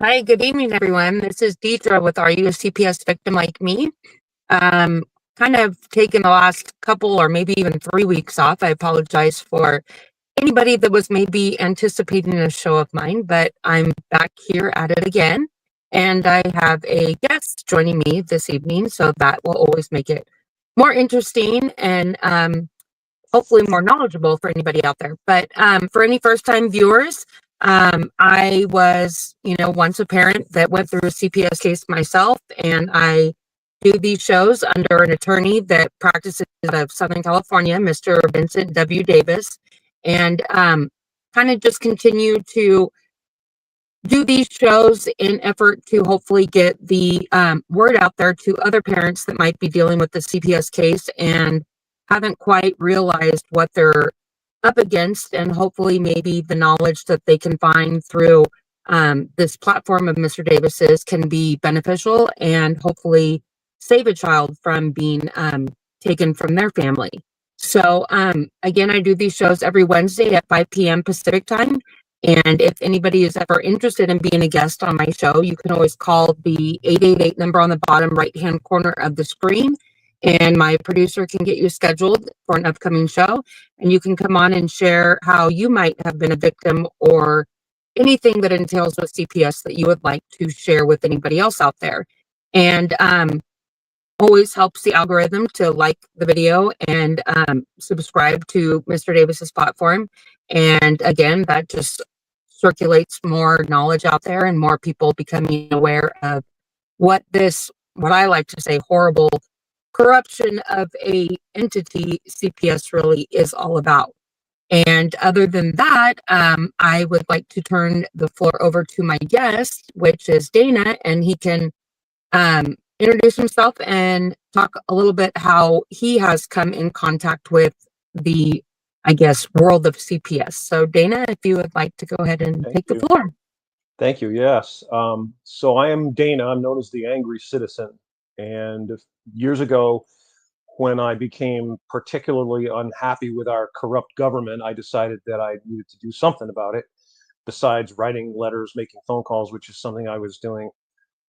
Hi, good evening, everyone. This is Deidre with Are You a CPS Victim Like Me? Um, Kind of taken the last couple or maybe even 3 weeks off. I apologize for anybody that was maybe anticipating a show of mine, but I'm back here at it again. And I have a guest joining me this evening, so that will always make it more interesting and hopefully more knowledgeable for anybody out there. But for any first time viewers, I was, once a parent that went through a CPS case myself, and I do these shows under an attorney that practices out of Southern California, Mr. Vincent W. Davis, and kind of just continue to do these shows in effort to hopefully get the word out there to other parents that might be dealing with the CPS case and haven't quite realized what they're up against, and hopefully maybe the knowledge that they can find through this platform of Mr. Davis's can be beneficial and hopefully save a child from being taken from their family. So again, I do these shows every Wednesday at 5 p.m. Pacific time. And if anybody is ever interested in being a guest on my show, you can always call the 888 number on the bottom right-hand corner of the screen, and my producer can get you scheduled for an upcoming show. And you can come on and share how you might have been a victim or anything that entails with CPS that you would like to share with anybody else out there. And always helps the algorithm to like the video and subscribe to Mr. Davis's platform. And again, that just circulates more knowledge out there and more people becoming aware of what I like to say, horrible corruption of a entity CPS really is all about. And other than that, I would like to turn the floor over to my guest, which is Dana, and he can introduce himself and talk a little bit how he has come in contact with the, I guess, world of CPS. So, Dana, if you would like to go ahead and Thank take the you. floor. Thank you. Yes. So I am Dana. I'm known as the Angry Citizen. And years ago, when I became particularly unhappy with our corrupt government, I decided that I needed to do something about it besides writing letters, making phone calls, which is something I was doing.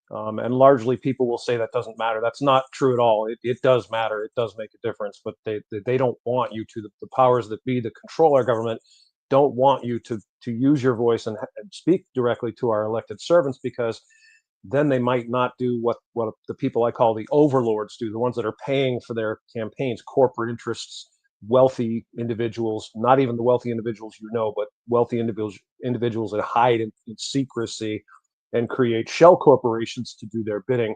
And largely people will say that doesn't matter. That's not true at all. It does matter. It does make a difference, but they don't want you to. The powers that be that control our government don't want you to use your voice and speak directly to our elected servants, because then they might not do what the people I call the overlords do, the ones that are paying for their campaigns, corporate interests, wealthy individuals, not even the wealthy individuals but wealthy individuals that hide in secrecy and create shell corporations to do their bidding.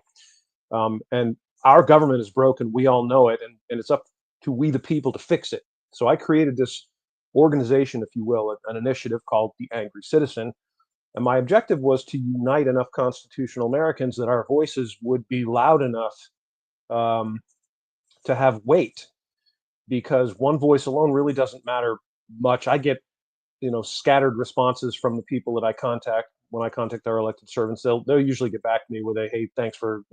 And our government is broken. We all know it, and it's up to we the people to fix it. So I created this organization, if you will, an initiative called the Angry Citizen. And my objective was to unite enough constitutional Americans that our voices would be loud enough um, to have weight, because one voice alone really doesn't matter much. I get scattered responses from the people that I contact. When I contact our elected servants, they'll usually get back to me with a hey, thanks for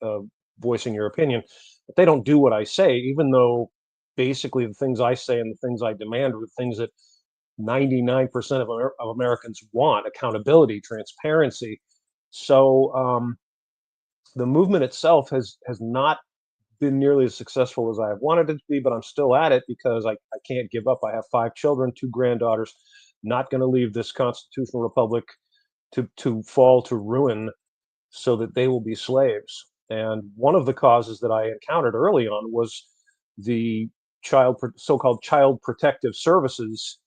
uh, voicing your opinion, but they don't do what I say, even though basically the things I say and the things I demand are the things that 99% of Americans want: accountability, transparency. So the movement itself has not been nearly as successful as I have wanted it to be, but I'm still at it because I can't give up. I have 5 children, 2 granddaughters, not going to leave this constitutional republic to fall to ruin so that they will be slaves. And one of the causes that I encountered early on was the so-called child protective services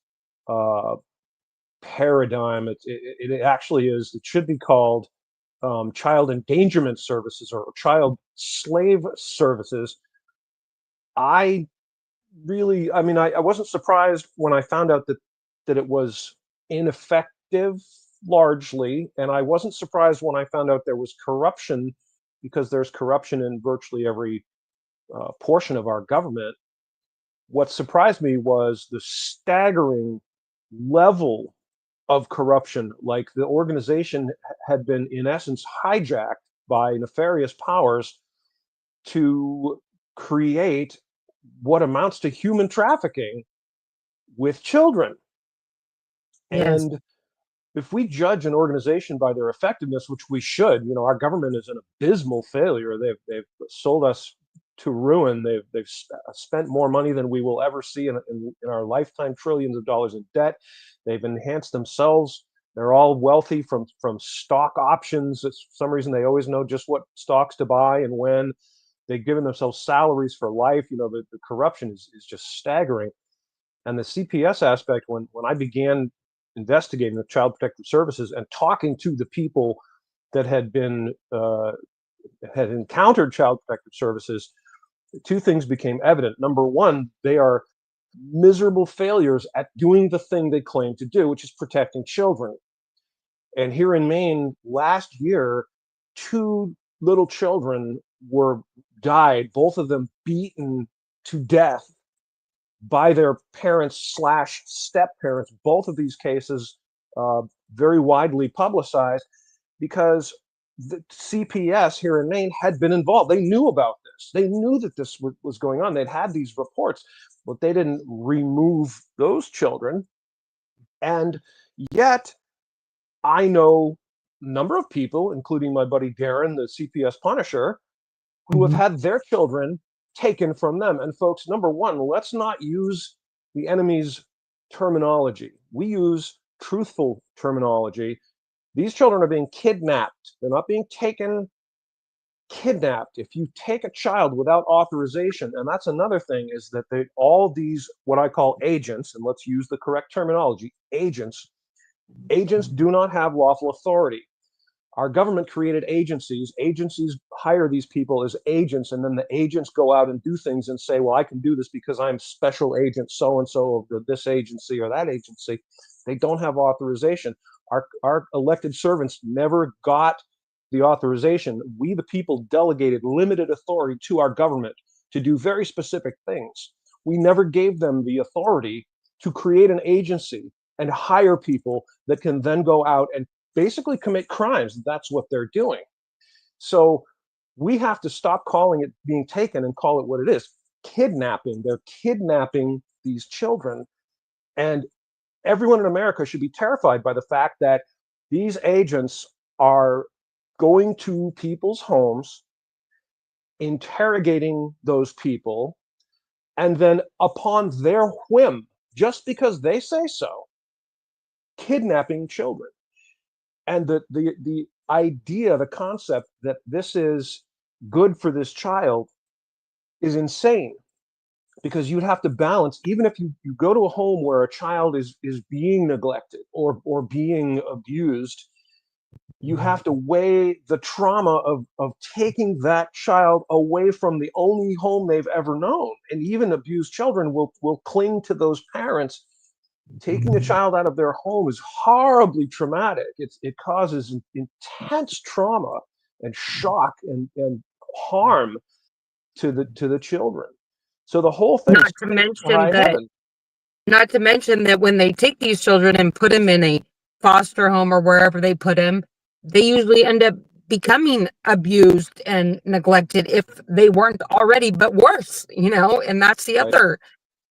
uh, paradigm. It actually is. It should be called child endangerment services or child slave services. I I wasn't surprised when I found out that it was ineffective largely, and I wasn't surprised when I found out there was corruption, because there's corruption in virtually every portion of our government. What surprised me was the staggering level of corruption. Like, the organization had been, in essence, hijacked by nefarious powers to create what amounts to human trafficking with children. Yes. And if we judge an organization by their effectiveness, which we should, our government is an abysmal failure. They've sold us to ruin. They've spent more money than we will ever see in our lifetime, trillions of dollars in debt. They've enhanced themselves. They're all wealthy from stock options. For some reason, they always know just what stocks to buy and when. They've given themselves salaries for life. The corruption is just staggering. And the CPS aspect, when I began investigating the Child Protective Services and talking to the people that had encountered Child Protective Services, two things became evident. Number one, they are miserable failures at doing the thing they claim to do, which is protecting children. And here in Maine, last year, two little children died, both of them beaten to death by their parents / step parents. Both of these cases very widely publicized because the CPS here in Maine had been involved. They knew about this. They knew that this was going on. They'd had these reports, but they didn't remove those children. And yet, I know a number of people, including my buddy Darren, the CPS Punisher, who have had their children taken from them. And folks, number one, let's not use the enemy's terminology. We use truthful terminology. These children are being kidnapped. They're not being taken, kidnapped. If you take a child without authorization, and that's another thing, is that all these, what I call agents, and let's use the correct terminology, agents do not have lawful authority. Our government created agencies. Agencies hire these people as agents, and then the agents go out and do things and say, well, I can do this because I'm special agent so-and-so of this agency or that agency. They don't have authorization. Our elected servants never got the authorization. We, the people, delegated limited authority to our government to do very specific things. We never gave them the authority to create an agency and hire people that can then go out and basically commit crimes. That's what they're doing. So we have to stop calling it being taken and call it what it is: kidnapping. They're kidnapping these children. And everyone in America should be terrified by the fact that these agents are going to people's homes, interrogating those people, and then upon their whim, just because they say so, kidnapping children. And the idea, the concept that this is good for this child is insane, because you'd have to balance, even if you go to a home where a child is being neglected or being abused, you have to weigh the trauma of taking that child away from the only home they've ever known. And even abused children will cling to those parents. Taking a child out of their home is horribly traumatic. It causes intense trauma and shock and harm to the children. So the whole thing Not is to taken to mention high that, heaven. not to mention that when they take these children and put them in a foster home or wherever they put them, they usually end up becoming abused and neglected if they weren't already, but worse, and that's the Right, other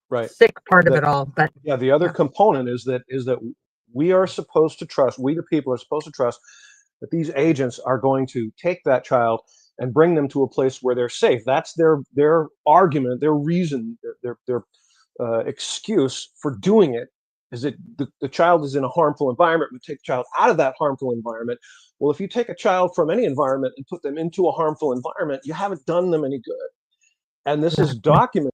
right. sick part of The, it all. But yeah, the other yeah. component is that we are supposed to trust, we the people are supposed to trust that these agents are going to take that child and bring them to a place where they're safe. That's their argument, their reason, their excuse for doing it, is that the child is in a harmful environment. We take the child out of that harmful environment. Well, if you take a child from any environment and put them into a harmful environment, you haven't done them any good. And this is documented.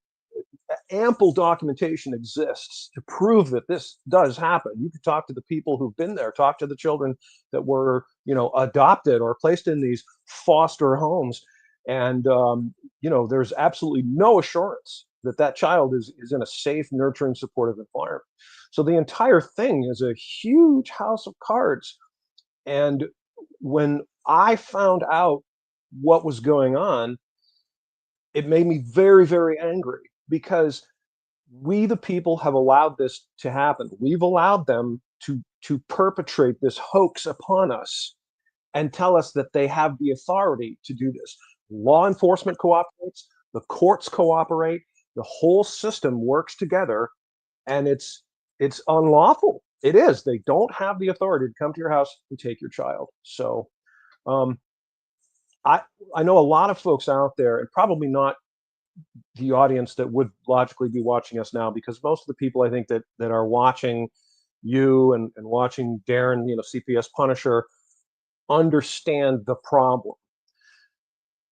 Ample documentation exists to prove that this does happen. You could talk to the people who've been there, talk to the children that were, adopted or placed in these foster homes. And, there's absolutely no assurance that that child is in a safe, nurturing, supportive environment. So the entire thing is a huge house of cards. And when I found out what was going on, it made me very, very angry, because we, the people, have allowed this to happen. We've allowed them to perpetrate this hoax upon us and tell us that they have the authority to do this. Law enforcement cooperates, the courts cooperate, the whole system works together, and it's unlawful. It is. They don't have the authority to come to your house and take your child. So um, I I know a lot of folks out there, and probably not the audience that would logically be watching us now, because most of the people I think that are watching you and watching Darren, CPS Punisher, understand the problem.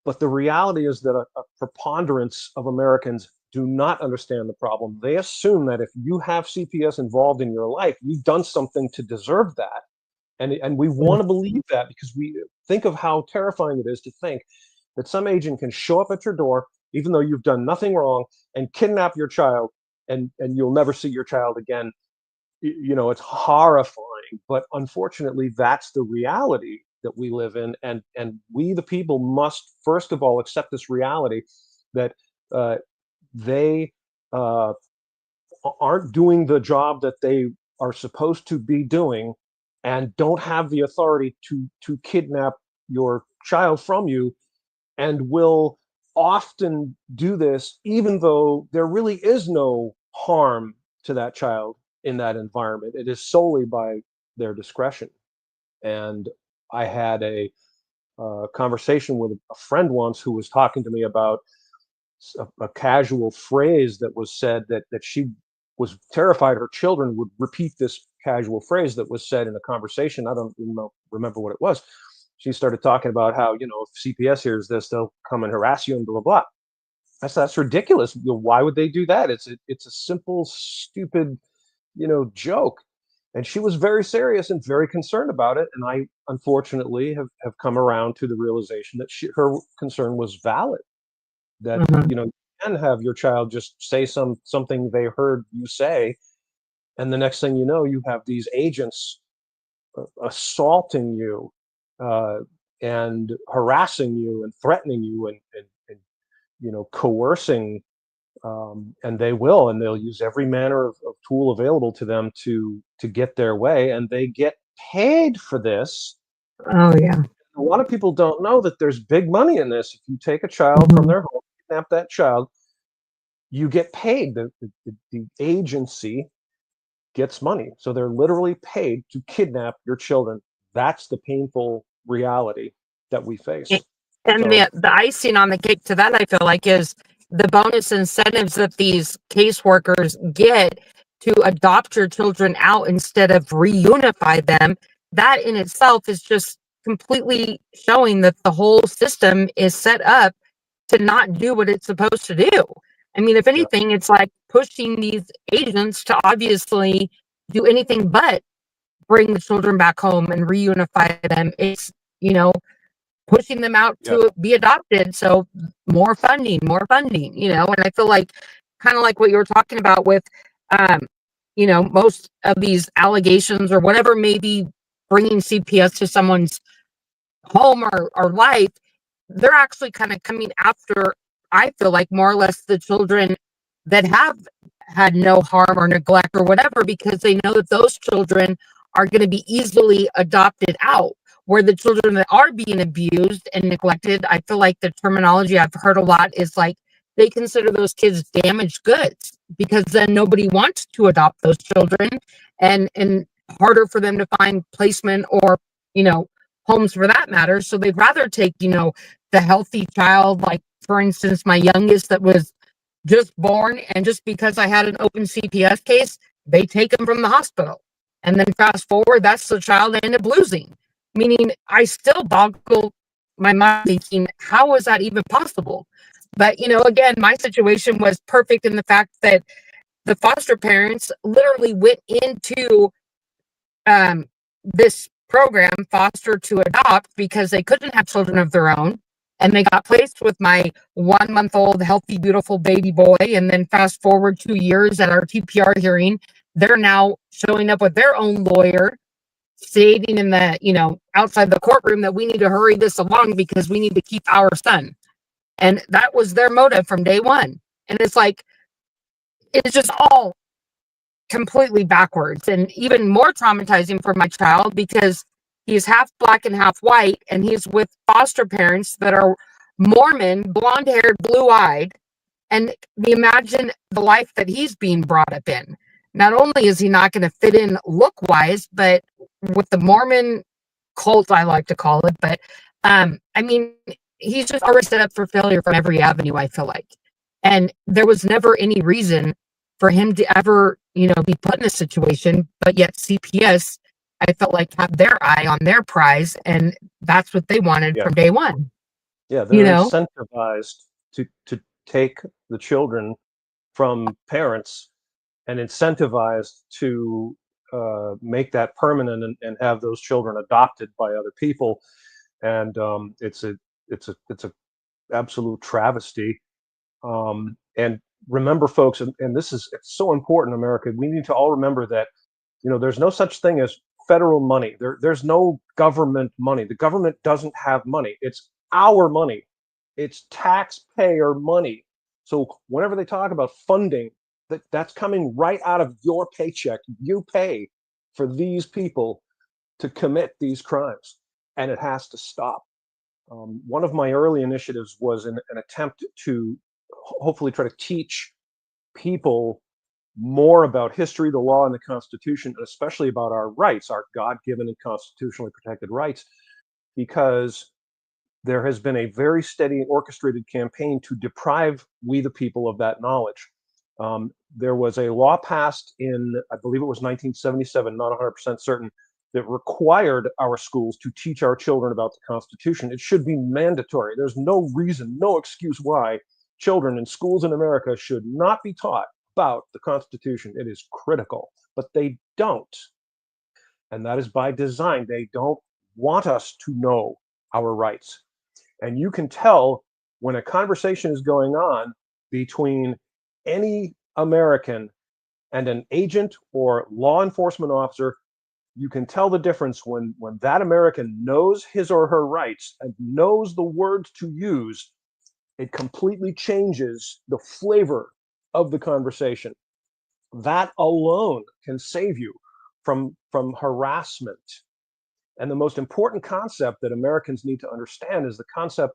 But the reality is that a preponderance of Americans do not understand the problem. They assume that if you have CPS involved in your life, you've done something to deserve that. And we want to believe that, because we think of how terrifying it is to think that some agent can show up at your door, even though you've done nothing wrong, and kidnap your child, and you'll never see your child again. It's horrifying, but unfortunately, that's the reality that we live in, and we, the people, must first of all accept this reality that uh, they uh, aren't doing the job that they are supposed to be doing, and don't have the authority to kidnap your child from you, and will often do this even though there really is no harm to that child in that environment. It is solely by their discretion. And I had a conversation with a friend once who was talking to me about a casual phrase that was said, that she was terrified her children would repeat this casual phrase that was said in a conversation. I don't even remember what it was. She started talking about how, if CPS hears this, they'll come and harass you and blah, blah, blah. I said, that's ridiculous. Why would they do that? It's a simple, stupid, joke. And she was very serious and very concerned about it. And I, unfortunately, have come around to the realization that her concern was valid. That, Mhm. you can have your child just say something they heard you say, and the next thing you know, you have these agents assaulting you, uh, and harassing you and threatening you, and coercing, and they'll use every manner of tool available to them to get their way, and they get paid for this. Oh yeah. A lot of people don't know that there's big money in this. If you take a child from Mhm. their home, kidnap that child, you get paid. The agency gets money. So they're literally paid to kidnap your children. That's the painful reality that we A- face. And So the icing on the cake to that, I feel like, is the bonus incentives that these caseworkers get to adopt your children out instead of reunify them. That in itself is just completely showing that the whole system is set up to not do what it's supposed to do. I mean, if yeah, anything, it's like pushing these agents to obviously do anything but bring the children back home and reunify them. It's, you know, pushing them out yeah, to be adopted. So more funding, and I feel like kind of like what you were talking about with, um, most of these allegations or whatever may be bringing CPS to someone's home or life, they're actually kind of coming after, I feel like, more or less the children that have had no harm or neglect or whatever, because they know that those children are going to be easily adopted out. Where the children that are being abused and neglected, I feel like the terminology I've heard a lot is like they consider those kids damaged goods, because then nobody wants to adopt those children, and harder for them to find placement or, you know, homes for that matter. So they'd rather take, the healthy child, like for instance, my youngest that was just born, and just because I had an open CPS case, they take him from the hospital. And then fast forward, that's the child I end up losing. Meaning, I still boggle my mind thinking, how was that even possible? But, again, my situation was perfect in the fact that the foster parents literally went into this program, Foster to Adopt, because they couldn't have children of their own. And they got placed with my 1 month old, healthy, beautiful baby boy. And then fast forward 2 years at our TPR hearing, they're now showing up with their own lawyer, stating in the, outside the courtroom that we need to hurry this along because we need to keep our son. And that was their motive from day one. And it's like, it's just all completely backwards, and even more traumatizing for my child because he's half black and half white, and he's with foster parents that are Mormon, blonde haired, blue eyed. And imagine the life that he's being brought up in. not only is he not going to fit in look wise, but with the Mormon cult, I like to call it, but I mean, he's just already set up for failure from every avenue, I feel like. And there was never any reason for him to ever, be put in a situation, but yet CPS, I felt like, have their eye on their prize, and that's what they wanted Yeah. from day one. Yeah, You they're know? incentivized to take the children from parents and incentivized to make that permanent and have those children adopted by other people. And it's a absolute travesty. And remember, folks, and this is it's so important in America. We need to all remember that there's no such thing as federal money. There's no government money. The government doesn't have money. It's our money. It's taxpayer money. So whenever they talk about funding, that's coming right out of your paycheck. You pay for these people to commit these crimes, and it has to stop. One of my early initiatives was an attempt to hopefully try to teach people more about history, the law, and the Constitution, and especially about our rights, our God-given and constitutionally protected rights, because there has been a very steady and orchestrated campaign to deprive we the people of that knowledge. There was a law passed in, I believe it was 1977, not 100% certain, that required our schools to teach our children about the Constitution. It should be mandatory. There's no reason, no excuse why children in schools in America should not be taught about the Constitution. It is critical, but they don't. And that is by design. They don't want us to know our rights. And you can tell when a conversation is going on between any American and an agent or law enforcement officer. You can tell the difference when that American knows his or her rights and knows the words to use. It completely changes the flavor of the conversation. That alone can save you from harassment. And the most important concept that Americans need to understand is the concept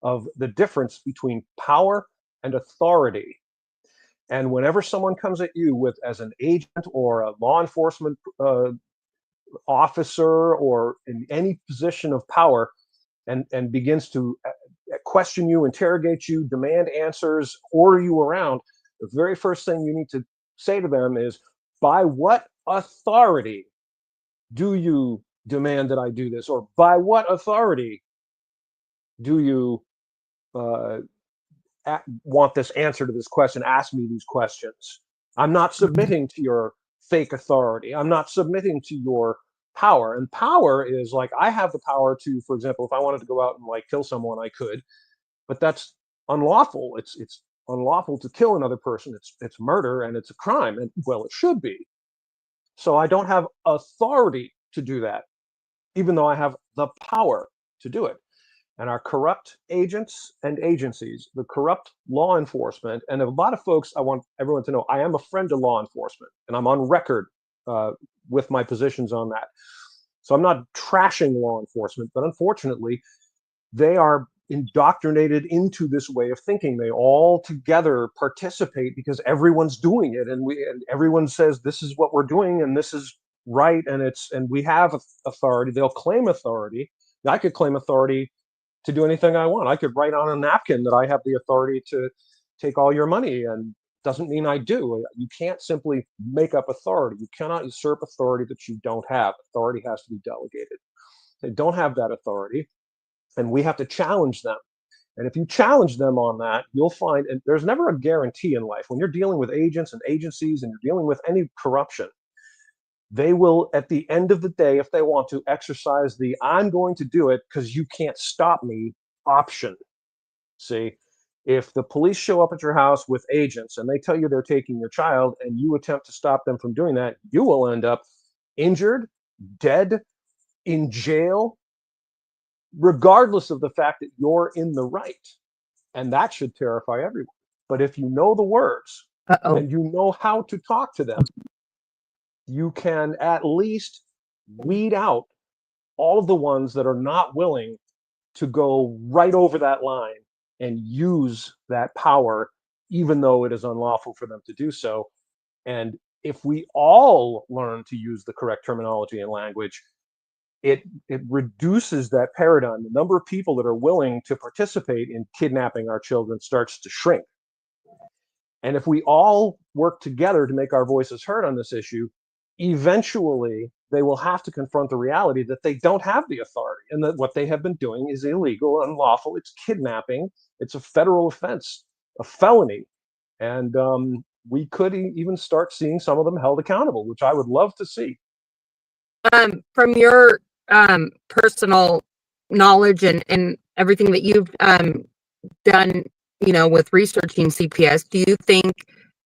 of the difference between power and authority. And whenever someone comes at you with as an agent or a law enforcement officer or in any position of power and begins to question you, interrogate you, demand answers, order you around, the very first thing you need to say to them is, by what authority do you demand that I do this? Or by what authority do you uh, want this answer to this question? Ask me these questions. I'm not submitting to your fake authority. I'm not submitting to your power. And power is like, I have the power to, for example, if I wanted to go out and like kill someone, I could, but that's unlawful. It's unlawful to kill another person. It's murder and it's a crime. And well, it should be. So I don't have authority to do that, even though I have the power to do it. And our corrupt agents and agencies, the corrupt law enforcement, and a lot of folks, I want everyone to know, I am a friend of law enforcement, and I'm on record with my positions on that. So I'm not trashing law enforcement, but unfortunately, they are indoctrinated into this way of thinking. They all together participate because everyone's doing it, and everyone says this is what we're doing, and this is right, and we have authority. They'll claim authority. I could claim authority to do anything I want. I could write on a napkin that I have the authority to take all your money, and doesn't mean I do. You can't simply make up authority. You cannot usurp authority that you don't have. Authority has to be delegated. They don't have that authority, and we have to challenge them. And if you challenge them on that, you'll find, and there's never a guarantee in life when you're dealing with agents and agencies and you're dealing with any corruption. They will, at the end of the day, if they want to, exercise the I'm going to do it because you can't stop me option. See, if the police show up at your house with agents and they tell you they're taking your child and you attempt to stop them from doing that, you will end up injured, dead, in jail, regardless of the fact that you're in the right. And that should terrify everyone. But if you know the words Uh-oh. and you know how to talk to them, you can at least weed out all of the ones that are not willing to go right over that line and use that power, even though it is unlawful for them to do so. And if we all learn to use the correct terminology and language, it reduces that paradigm. The number of people that are willing to participate in kidnapping our children starts to shrink. And if we all work together to make our voices heard on this issue, eventually they will have to confront the reality that they don't have the authority and that what they have been doing is illegal, unlawful. It's kidnapping. It's a federal offense, a felony. And we could even start seeing some of them held accountable, which I would love to see. From your personal knowledge and everything that you've done, with researching CPS, do you think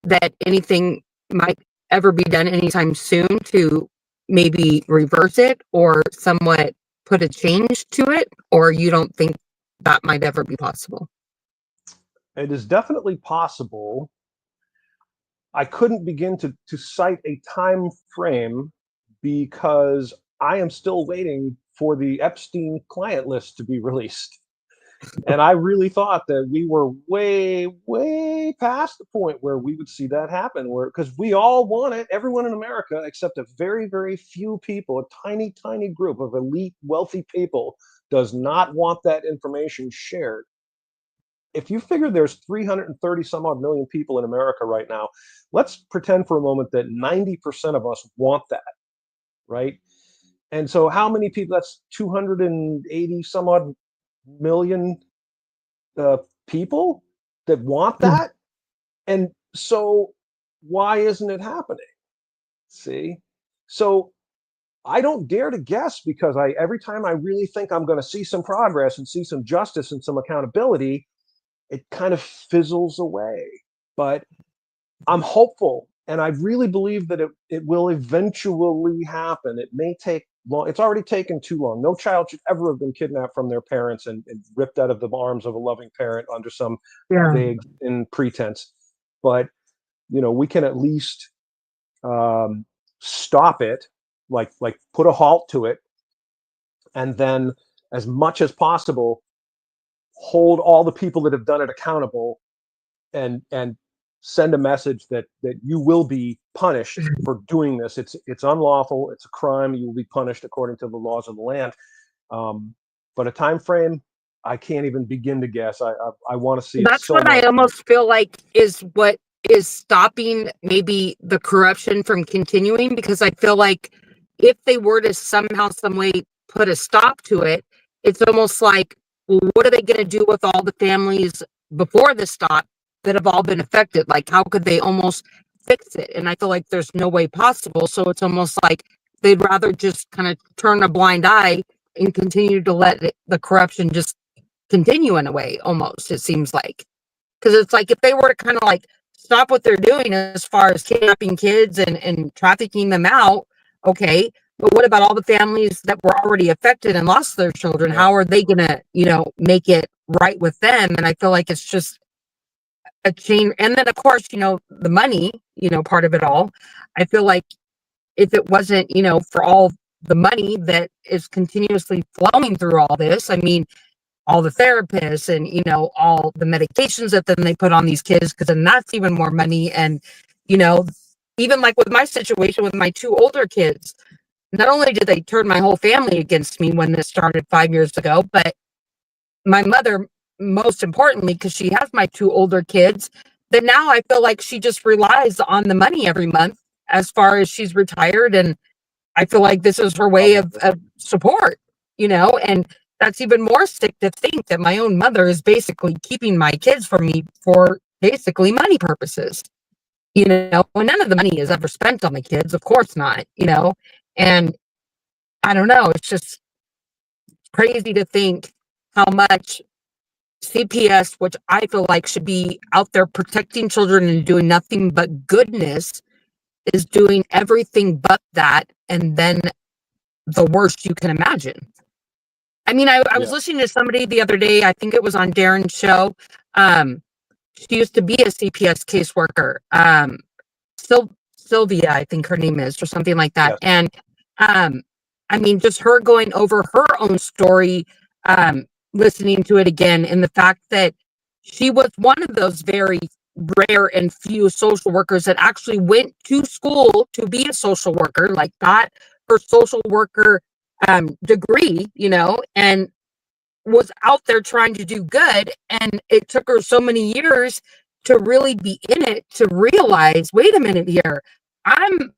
that anything might ever be done anytime soon to maybe reverse it or somewhat put a change to it, or you don't think that might ever be possible? It is definitely possible. I couldn't begin to cite a time frame because I am still waiting for the Epstein client list to be released. And I really thought that we were way, way past the point where we would see that happen, where because we all want it, everyone in America, except a very, very few people, a tiny, tiny group of elite, wealthy people, does not want that information shared. If you figure there's 330 some odd million people in America right now, let's pretend for a moment that 90% of us want that, right? And so how many people, that's 280 some odd million people that want that. And so why isn't it happening? See? So I don't dare to guess because every time I really think I'm going to see some progress and see some justice and some accountability, it kind of fizzles away. But I'm hopeful, and I really believe that it will eventually happen. It may take long. It's already taken too long. No child should ever have been kidnapped from their parents and ripped out of the arms of a loving parent under some vague pretense. But we can at least stop it, like put a halt to it, and then as much as possible hold all the people that have done it accountable, and send a message that you will be punished for doing this. It's unlawful. It's a crime. You will be punished according to the laws of the land. But a time frame, I can't even begin to guess. I want to see it That's so what much. I almost feel like is what is stopping maybe the corruption from continuing, because I feel like if they were to somehow, some way put a stop to it, it's almost like, well, what are they going to do with all the families before the stop that have all been affected? Like, how could they almost fix it? And I feel like there's no way possible. So it's almost like they'd rather just kind of turn a blind eye and continue to let the corruption just continue in a way, almost, it seems like. Because it's like if they were to kind of like stop what they're doing as far as kidnapping kids and trafficking them out, okay, but what about all the families that were already affected and lost their children? How are they gonna, make it right with them? And I feel like it's just a chain. And then of course, the money, part of it all. I feel like if it wasn't, for all the money that is continuously flowing through all this, I mean, all the therapists and, all the medications that then they put on these kids, because then that's even more money. And, even like with my situation with my two older kids, not only did they turn my whole family against me when this started 5 years ago, but my mother, most importantly, because she has my two older kids, that now I feel like she just relies on the money every month as far as she's retired. And I feel like this is her way of support, and that's even more sick to think that my own mother is basically keeping my kids from me for basically money purposes, and none of the money is ever spent on the kids. Of course not, and I don't know. It's just crazy to think how much CPS, which I feel like should be out there protecting children and doing nothing but goodness, is doing everything but that. And then the worst you can imagine. I mean, I was listening to somebody the other day, I think it was on Darren's show. She used to be a CPS caseworker. Sylvia, I think her name is, or something like that. Yes. And I mean, just her going over her own story, listening to it again, and the fact that she was one of those very rare and few social workers that actually went to school to be a social worker, like got her social worker degree, and was out there trying to do good. And it took her so many years to really be in it, to realize, wait a minute here, I'm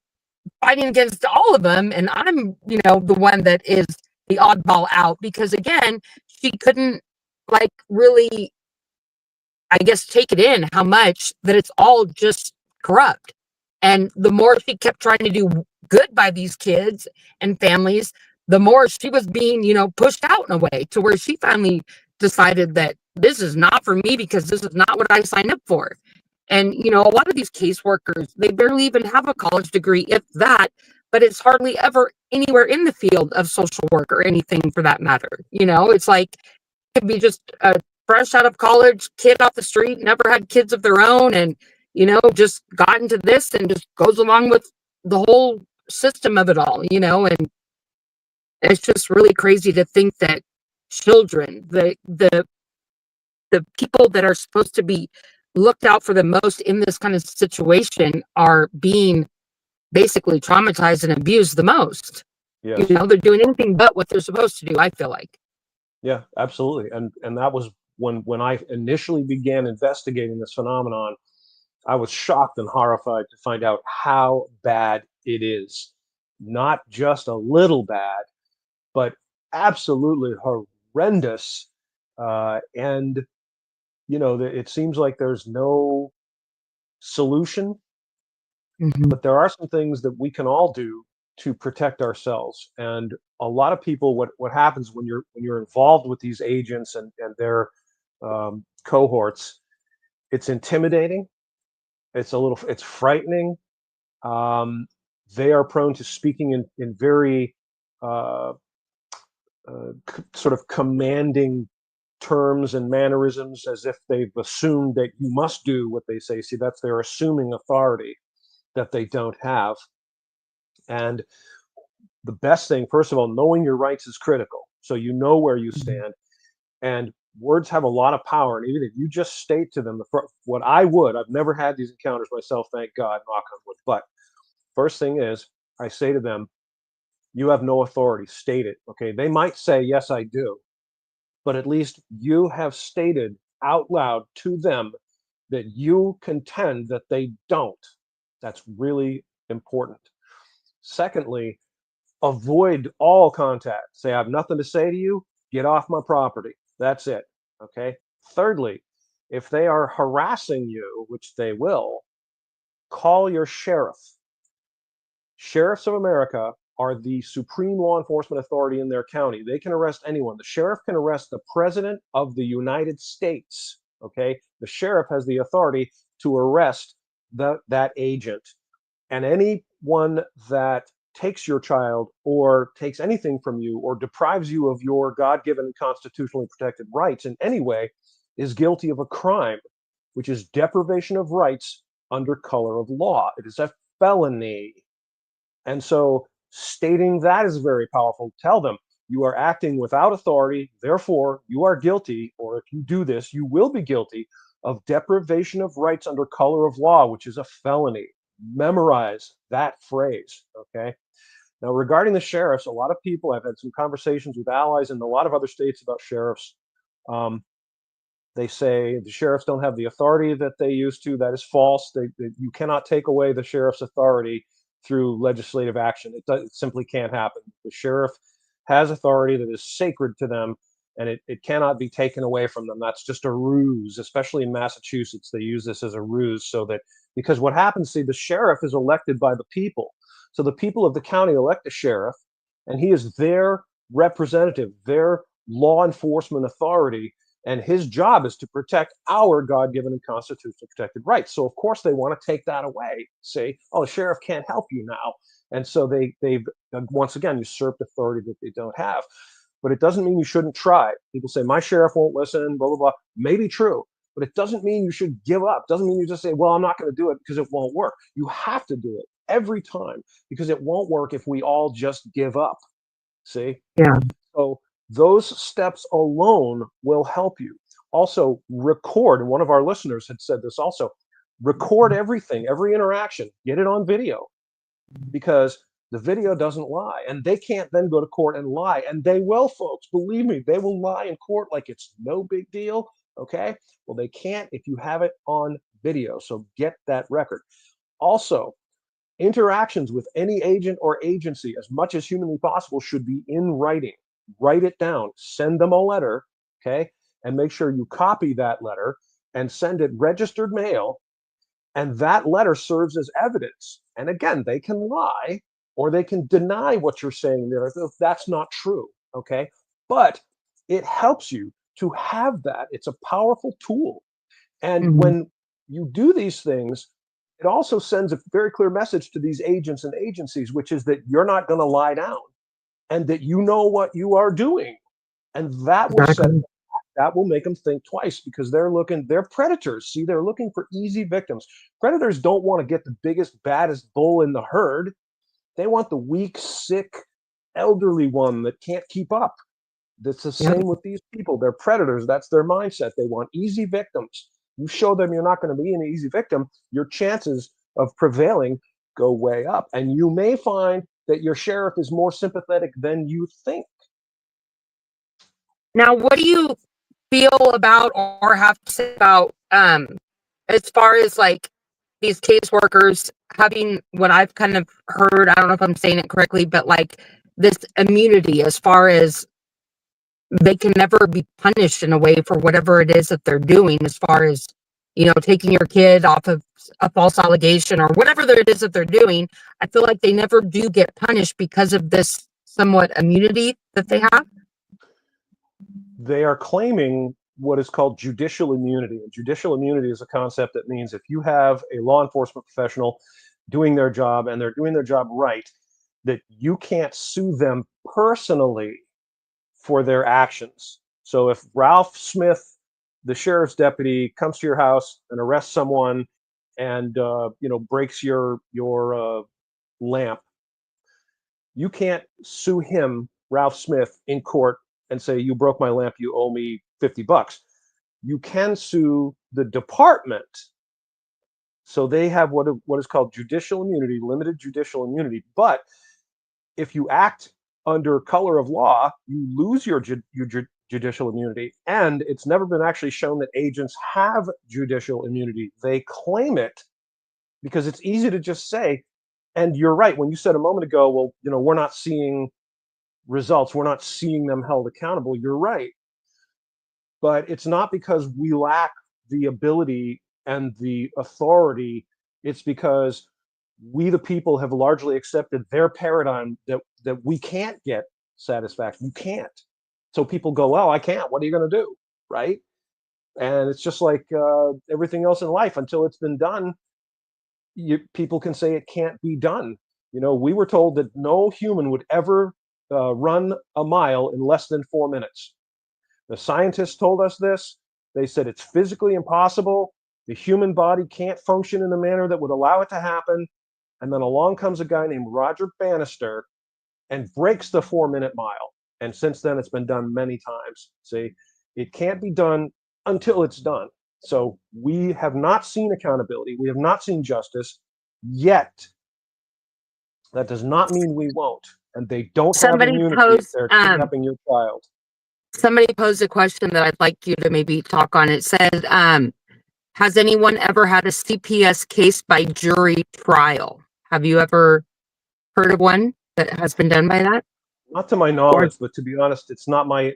fighting against all of them, and I'm, the one that is the oddball out, because again, she couldn't like really, I guess, take it in how much that it's all just corrupt. And the more she kept trying to do good by these kids and families, the more she was being, pushed out in a way, to where she finally decided that this is not for me, because this is not what I signed up for. And, a lot of these caseworkers, they barely even have a college degree, if that, but it's hardly ever anywhere in the field of social work or anything for that matter. It's like, it could be just a fresh out of college kid off the street, never had kids of their own, and, just got into this and just goes along with the whole system of it all, and it's just really crazy to think that children, the people that are supposed to be looked out for the most in this kind of situation, are being basically traumatized and abused the most. Yes. They're doing anything but what they're supposed to do, I feel like. Yeah, absolutely. And that was when I initially began investigating this phenomenon. I was shocked and horrified to find out how bad it is. Not just a little bad, but absolutely horrendous. And it seems like there's no solution, Mhm. but there are some things that we can all do to protect ourselves. And a lot of people, what happens when you're involved with these agents and their cohorts, it's intimidating. It's frightening. Um, they are prone to speaking in very uh, sort of commanding terms and mannerisms, as if they've assumed that you must do what they say. See, that's they're assuming authority that they don't have. And the best thing, first of all, knowing your rights is critical. So you know where you Mhm. stand. And words have a lot of power. And even if you just state to them, what I've never had these encounters myself, thank God, knock on wood. But first thing is, I say to them, you have no authority, state it. Okay. They might say, yes, I do. But at least you have stated out loud to them that you contend that they don't. That's really important. Secondly, avoid all contact. Say, I have nothing to say to you, get off my property. That's it. Okay. Thirdly, if they are harassing you, which they will, call your sheriff. Sheriffs of America are the supreme law enforcement authority in their county. They can arrest anyone. The sheriff can arrest the president of the United States. Okay. The sheriff has the authority to arrest that agent. And anyone that takes your child or takes anything from you or deprives you of your God-given constitutionally protected rights in any way is guilty of a crime, which is deprivation of rights under color of law. It is a felony. And so stating that is very powerful. Tell them you are acting without authority, therefore you are guilty, or if you do this, you will be guilty of deprivation of rights under color of law, which is a felony. Memorize that phrase, okay? Now, regarding the sheriffs, a lot of people, I've had some conversations with allies in a lot of other states about sheriffs. Um, they say the sheriffs don't have the authority that they used to. That is false. You cannot take away the sheriff's authority through legislative action. It simply can't happen. The sheriff has authority that is sacred to them, and it cannot be taken away from them. That's just a ruse, especially in Massachusetts. They use this as a ruse so that, because what happens, see, the sheriff is elected by the people. So the people of the county elect a sheriff, and he is their representative, their law enforcement authority, and his job is to protect our God-given and constitutionally protected rights. So of course they want to take that away. Say, oh, the sheriff can't help you now, and so they've once again usurped authority that they don't have. But it doesn't mean you shouldn't try. People say my sheriff won't listen, blah blah blah. Maybe true, but it doesn't mean you should give up. Doesn't mean you just say, well, I'm not going to do it because it won't work. You have to do it every time, because it won't work if we all just give up. See? Yeah. So those steps alone will help you. Also, record, and one of our listeners had said this also, Record everything, every interaction, get it on video, because the video doesn't lie, and they can't then go to court and lie, and they will, folks. Believe me, they will lie in court like it's no big deal. Okay, well, they can't if you have it on video. So get that record. Also, interactions with any agent or agency, as much as humanly possible, should be in writing. Write it down, send them a letter, okay, and make sure you copy that letter and send it registered mail, and that letter serves as evidence. And again, they can lie or they can deny what you're saying there if that's not true, okay? But it helps you to have that. It's a powerful tool. And Mhm. when you do these things, it also sends a very clear message to these agents and agencies, which is that you're not going to lie down and that you know what you are doing. And Exactly. that will make them think twice, because they're predators. See, they're looking for easy victims. Predators don't want to get the biggest, baddest bull in the herd. They want the weak, sick, elderly one that can't keep up. That's the Yep. same with these people. They're predators. That's their mindset. They want easy victims. You show them you're not going to be an easy victim, your chances of prevailing go way up. And you may find that your sheriff is more sympathetic than you think. Now, what do you feel about or have to say about as far as like these caseworkers having what I've kind of heard, I don't know if I'm saying it correctly, but like this immunity as far as they can never be punished in a way for whatever it is that they're doing, as far as, taking your kid off of a false allegation or whatever it is that they're doing. I feel like they never do get punished because of this somewhat immunity that they have. They are claiming what is called judicial immunity. And judicial immunity is a concept that means if you have a law enforcement professional doing their job and they're doing their job right, that you can't sue them personally for their actions. So if Ralph Smith, the sheriff's deputy, comes to your house and arrests someone and breaks your lamp, you can't sue him, Ralph Smith, in court and say, you broke my lamp, you owe me $50. You can sue the department. So they have what is called judicial immunity, limited judicial immunity. But if you act under color of law, you lose your judicial immunity. And it's never been actually shown that agents have judicial immunity. They claim it because it's easy to just say. And you're right when you said a moment ago, well, we're not seeing results, we're not seeing them held accountable. You're right. But it's not because we lack the ability and the authority. It's because we, the people, have largely accepted their paradigm that we can't get satisfaction. You can't. So people go, well, I can't. What are you going to do? Right. And it's just like everything else in life. Until it's been done, people can say it can't be done. We were told that no human would ever run a mile in less than 4 minutes. The scientists told us this. They said it's physically impossible. The human body can't function in a manner that would allow it to happen. And then along comes a guy named Roger Bannister and breaks the 4 minute mile. And since then, it's been done many times. See, it can't be done until it's done. So we have not seen accountability. We have not seen justice yet. That does not mean we won't. And they don't have Somebody immunity if posed they're kidnapping your child. somebody posed a question that I'd like you to maybe talk on. It said, has anyone ever had a CPS case by jury trial? Have you ever heard of one that has been done by that? Not to my Or knowledge, but to be honest, it's not my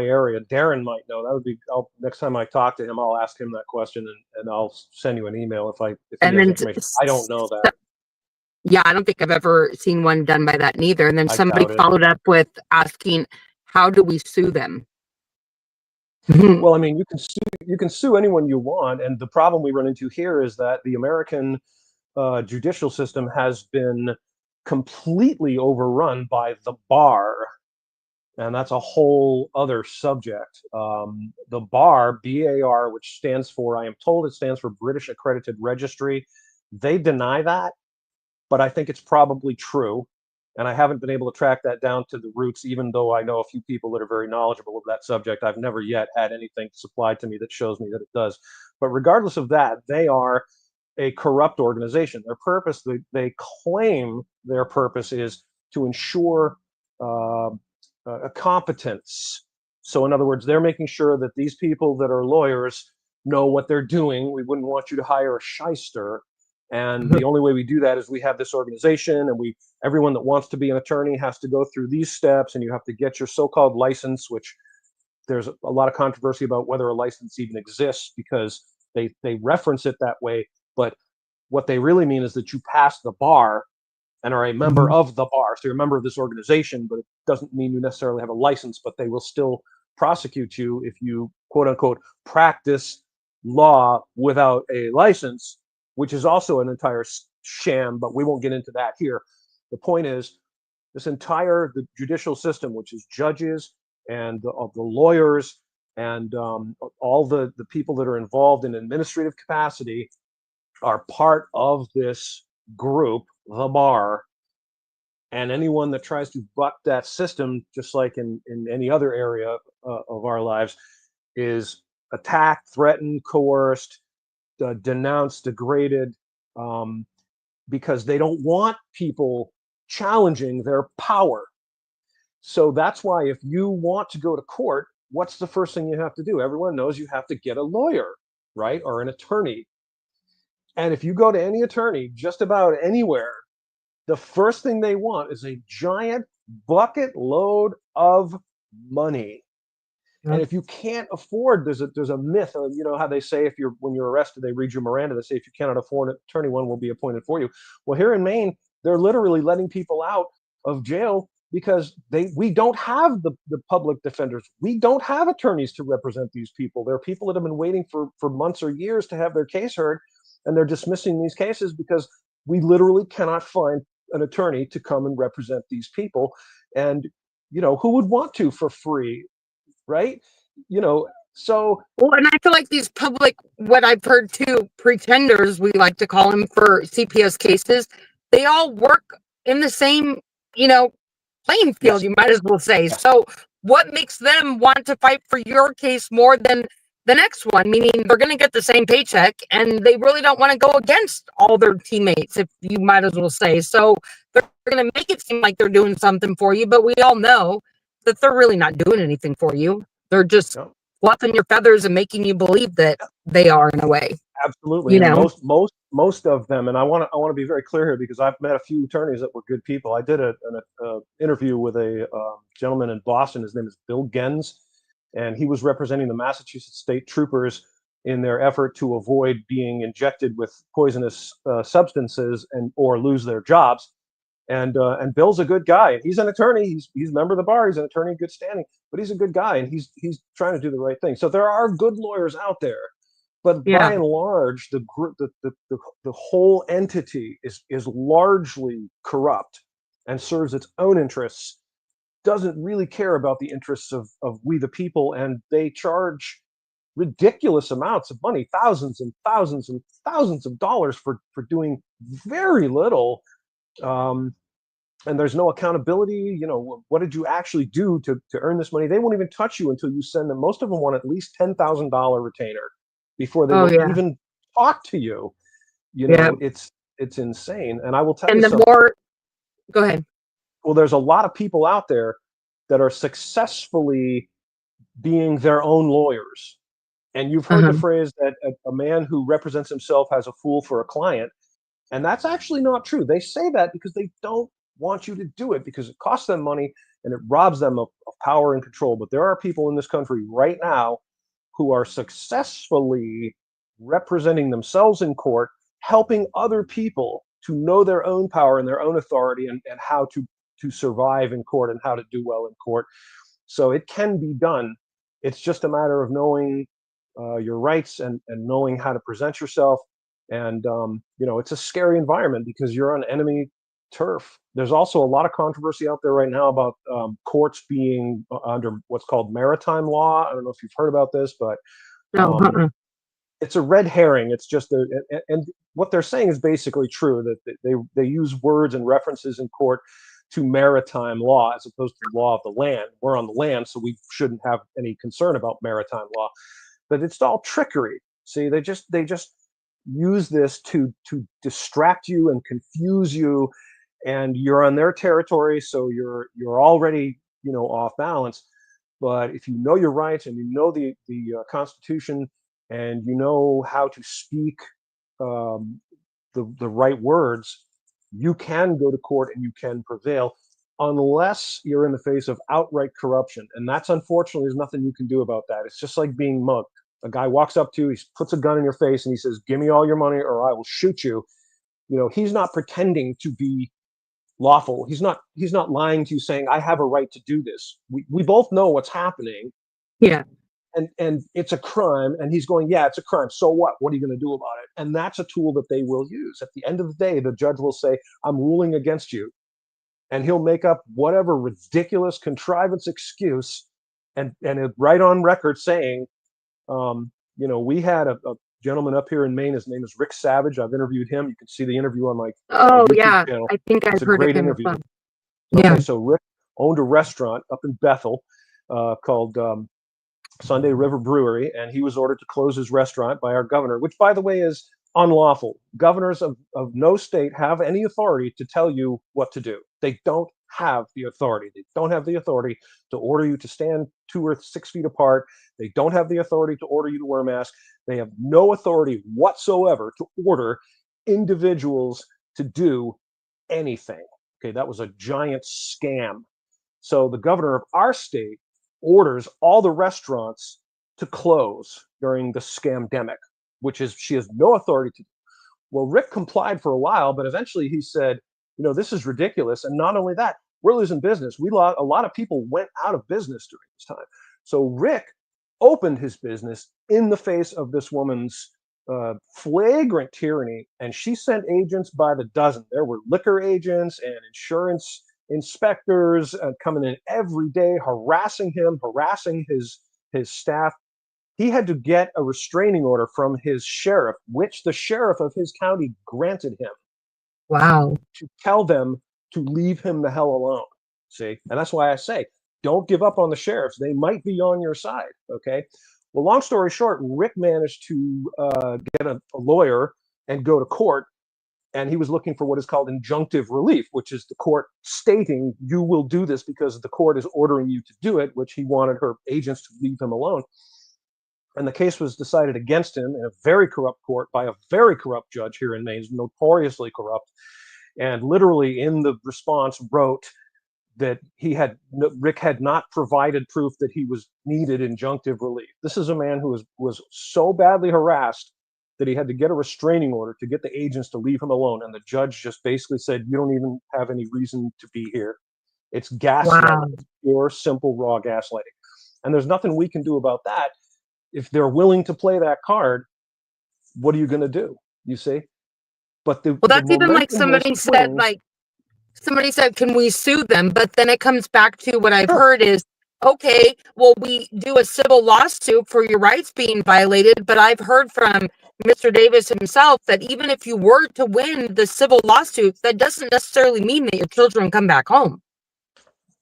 area. Darren might know. That would be. Next time I talk to him, I'll ask him that question, and I'll send you an email if he and has then information. I don't know that. yeah, I don't think I've ever seen one done by that neither. And then I somebody doubt it. followed up with asking, how do we sue them? Well, I mean, you can sue anyone you want, and the problem we run into here is that the American judicial system has been completely overrun by the bar, and that's a whole other subject. The bar, BAR, which stands for, I am told it stands for British Accredited Registry. They deny that, but I think it's probably true. And I haven't been able to track that down to the roots, even though I know a few people that are very knowledgeable of that subject. I've never yet had anything supplied to me that shows me that it does. But regardless of that, they are a corrupt organization. Their purpose, they claim their purpose is to ensure a competence. So in other words, they're making sure that these people that are lawyers know what they're doing. We wouldn't want you to hire a shyster. And the only way we do that is we have this organization, and everyone that wants to be an attorney has to go through these steps, and you have to get your so-called license, which there's a lot of controversy about whether a license even exists, because they reference it that way, but what they really mean is that you pass the bar and are a member of the bar. So you're a member of this organization, but it doesn't mean you necessarily have a license, but they will still prosecute you if you, quote unquote, practice law without a license, which is also an entire sham, but we won't get into that here. The point is, the judicial system, which is judges and the lawyers and all the people that are involved in administrative capacity, are part of this group, the bar. And anyone that tries to buck that system, just like in any other area of our lives, is attacked, threatened, coerced, denounced, degraded, because they don't want people challenging their power. So that's why if you want to go to court, what's the first thing you have to do? Everyone knows you have to get a lawyer, right? Or an attorney. And if you go to any attorney just about anywhere, the first thing they want is a giant bucket load of money. And if you can't afford, there's a myth of, you know, how they say when you're arrested, they read you Miranda, they say if you cannot afford an attorney, one will be appointed for you. Well, here in Maine, they're literally letting people out of jail because we don't have the public defenders. We don't have attorneys to represent these people. There are people that have been waiting for months or years to have their case heard, and they're dismissing these cases because we literally cannot find an attorney to come and represent these people. And, you know, who would want to for free, right? You know, so. Well, and I feel like these public, what I've heard too, pretenders, we like to call them for CPS cases, they all work in the same, you know, playing field, Yes. you might as well say. So what makes them want to fight for your case more than the next one? Meaning they're going to get the same paycheck and they really don't want to go against all their teammates, if you might as well say. So they're going to make it seem like they're doing something for you, but we all know that they're really not doing anything for you. They're just No. fluffing your feathers and making you believe that they are, in a way. Absolutely. You And know? most of them, and I want to be very clear here, because I've met a few attorneys that were good people. I did an interview with a gentleman in Boston. His name is Bill Gens, and he was representing the Massachusetts State Troopers in their effort to avoid being injected with poisonous substances or lose their jobs. And Bill's a good guy. He's an attorney. He's a member of the bar. He's an attorney in good standing, but he's a good guy, and he's trying to do the right thing. So there are good lawyers out there. But by Yeah. and large, the whole entity is largely corrupt and serves its own interests, doesn't really care about the interests of we the people, and they charge ridiculous amounts of money, thousands and thousands and thousands of dollars for doing very little. And there's no accountability. You know, what did you actually do to earn this money? They won't even touch you until you send them. Most of them want at least $10,000 retainer before they Oh, will yeah. even talk to you. You Yeah. know, it's insane. And I will tell you And the something. more, go ahead. Well, there's a lot of people out there that are successfully being their own lawyers. And you've heard the phrase that a man who represents himself has a fool for a client. And that's actually not true. They say that because they don't want you to do it, because it costs them money and it robs them of power and control. But there are people in this country right now who are successfully representing themselves in court, helping other people to know their own power and their own authority, and how to survive in court and how to do well in court. So it can be done. It's just a matter of knowing your rights and knowing how to present yourself. And you know, it's a scary environment because you're on enemy turf. There's also a lot of controversy out there right now about courts being under what's called maritime law. I don't know if you've heard about this, but No, it's a red herring. It's just and what they're saying is basically true, that they use words and references in court to maritime law as opposed to the law of the land. We're on the land, so we shouldn't have any concern about maritime law. But it's all trickery. See, they just use this to distract you and confuse you, and you're on their territory, so you're already, off balance. But if you know your rights and you know the Constitution, and you know how to speak um, the right words, you can go to court and you can prevail, unless you're in the face of outright corruption. And that's, unfortunately, there's nothing you can do about that. It's just like being mugged. A guy walks up to you, he puts a gun in your face, and he says, "Give me all your money, or I will shoot you." He's not pretending to be lawful. He's not lying to you, saying, "I have a right to do this." We both know what's happening, Yeah. and it's a crime, and he's going, "Yeah, it's a crime. So what? What are you going to do about it?" And that's a tool that they will use. At the end of the day, the judge will say, "I'm ruling against you," and he'll make up whatever ridiculous contrivance excuse, and right on record saying, we had a gentleman up here in Maine. His name is Rick Savage. I've interviewed him. You can see the interview on my Oh, YouTube yeah. channel. I think It's I've a heard of great him as interview. well. Okay, Yeah. so Rick owned a restaurant up in Bethel called Sunday River Brewery, and he was ordered to close his restaurant by our governor, which, by the way, is unlawful. Governors of no state have any authority to tell you what to do. They don't have the authority. They don't have the authority to order you to stand 2 or 6 feet apart. They don't have the authority to order you to wear a mask. They have no authority whatsoever to order individuals to do anything. Okay, that was a giant scam. So the governor of our state orders all the restaurants to close during the scamdemic, which is she has no authority to. Well, Rick complied for a while, but eventually he said, this is ridiculous. And not only that, we're losing business. A lot of people went out of business during this time. So Rick opened his business in the face of this woman's flagrant tyranny, and she sent agents by the dozen. There were liquor agents and insurance inspectors coming in every day, harassing him, harassing his staff. He had to get a restraining order from his sheriff, which the sheriff of his county granted him, Wow. to tell them to leave him the hell alone. See, and that's why I say, don't give up on the sheriffs. They might be on your side. Okay. Well, long story short, Rick managed to get a lawyer and go to court, and he was looking for what is called injunctive relief, which is the court stating you will do this because the court is ordering you to do it, which he wanted her agents to leave him alone. And the case was decided against him in a very corrupt court by a very corrupt judge here in Maine, notoriously corrupt, and literally in the response wrote that Rick had not provided proof that he was needed injunctive relief. This is a man who was so badly harassed that he had to get a restraining order to get the agents to leave him alone. And the judge just basically said, "You don't even have any reason to be here." It's gaslighting. Wow. It's pure, simple, raw gaslighting. And there's nothing we can do about that. If they're willing to play that card, what are you going to do? You see? But the Well, that's even like momentum will swing. somebody said, can we sue them? But then it comes back to what I've Sure. heard is, okay, well, we do a civil lawsuit for your rights being violated. But I've heard from Mr. Davis himself that even if you were to win the civil lawsuit, that doesn't necessarily mean that your children come back home.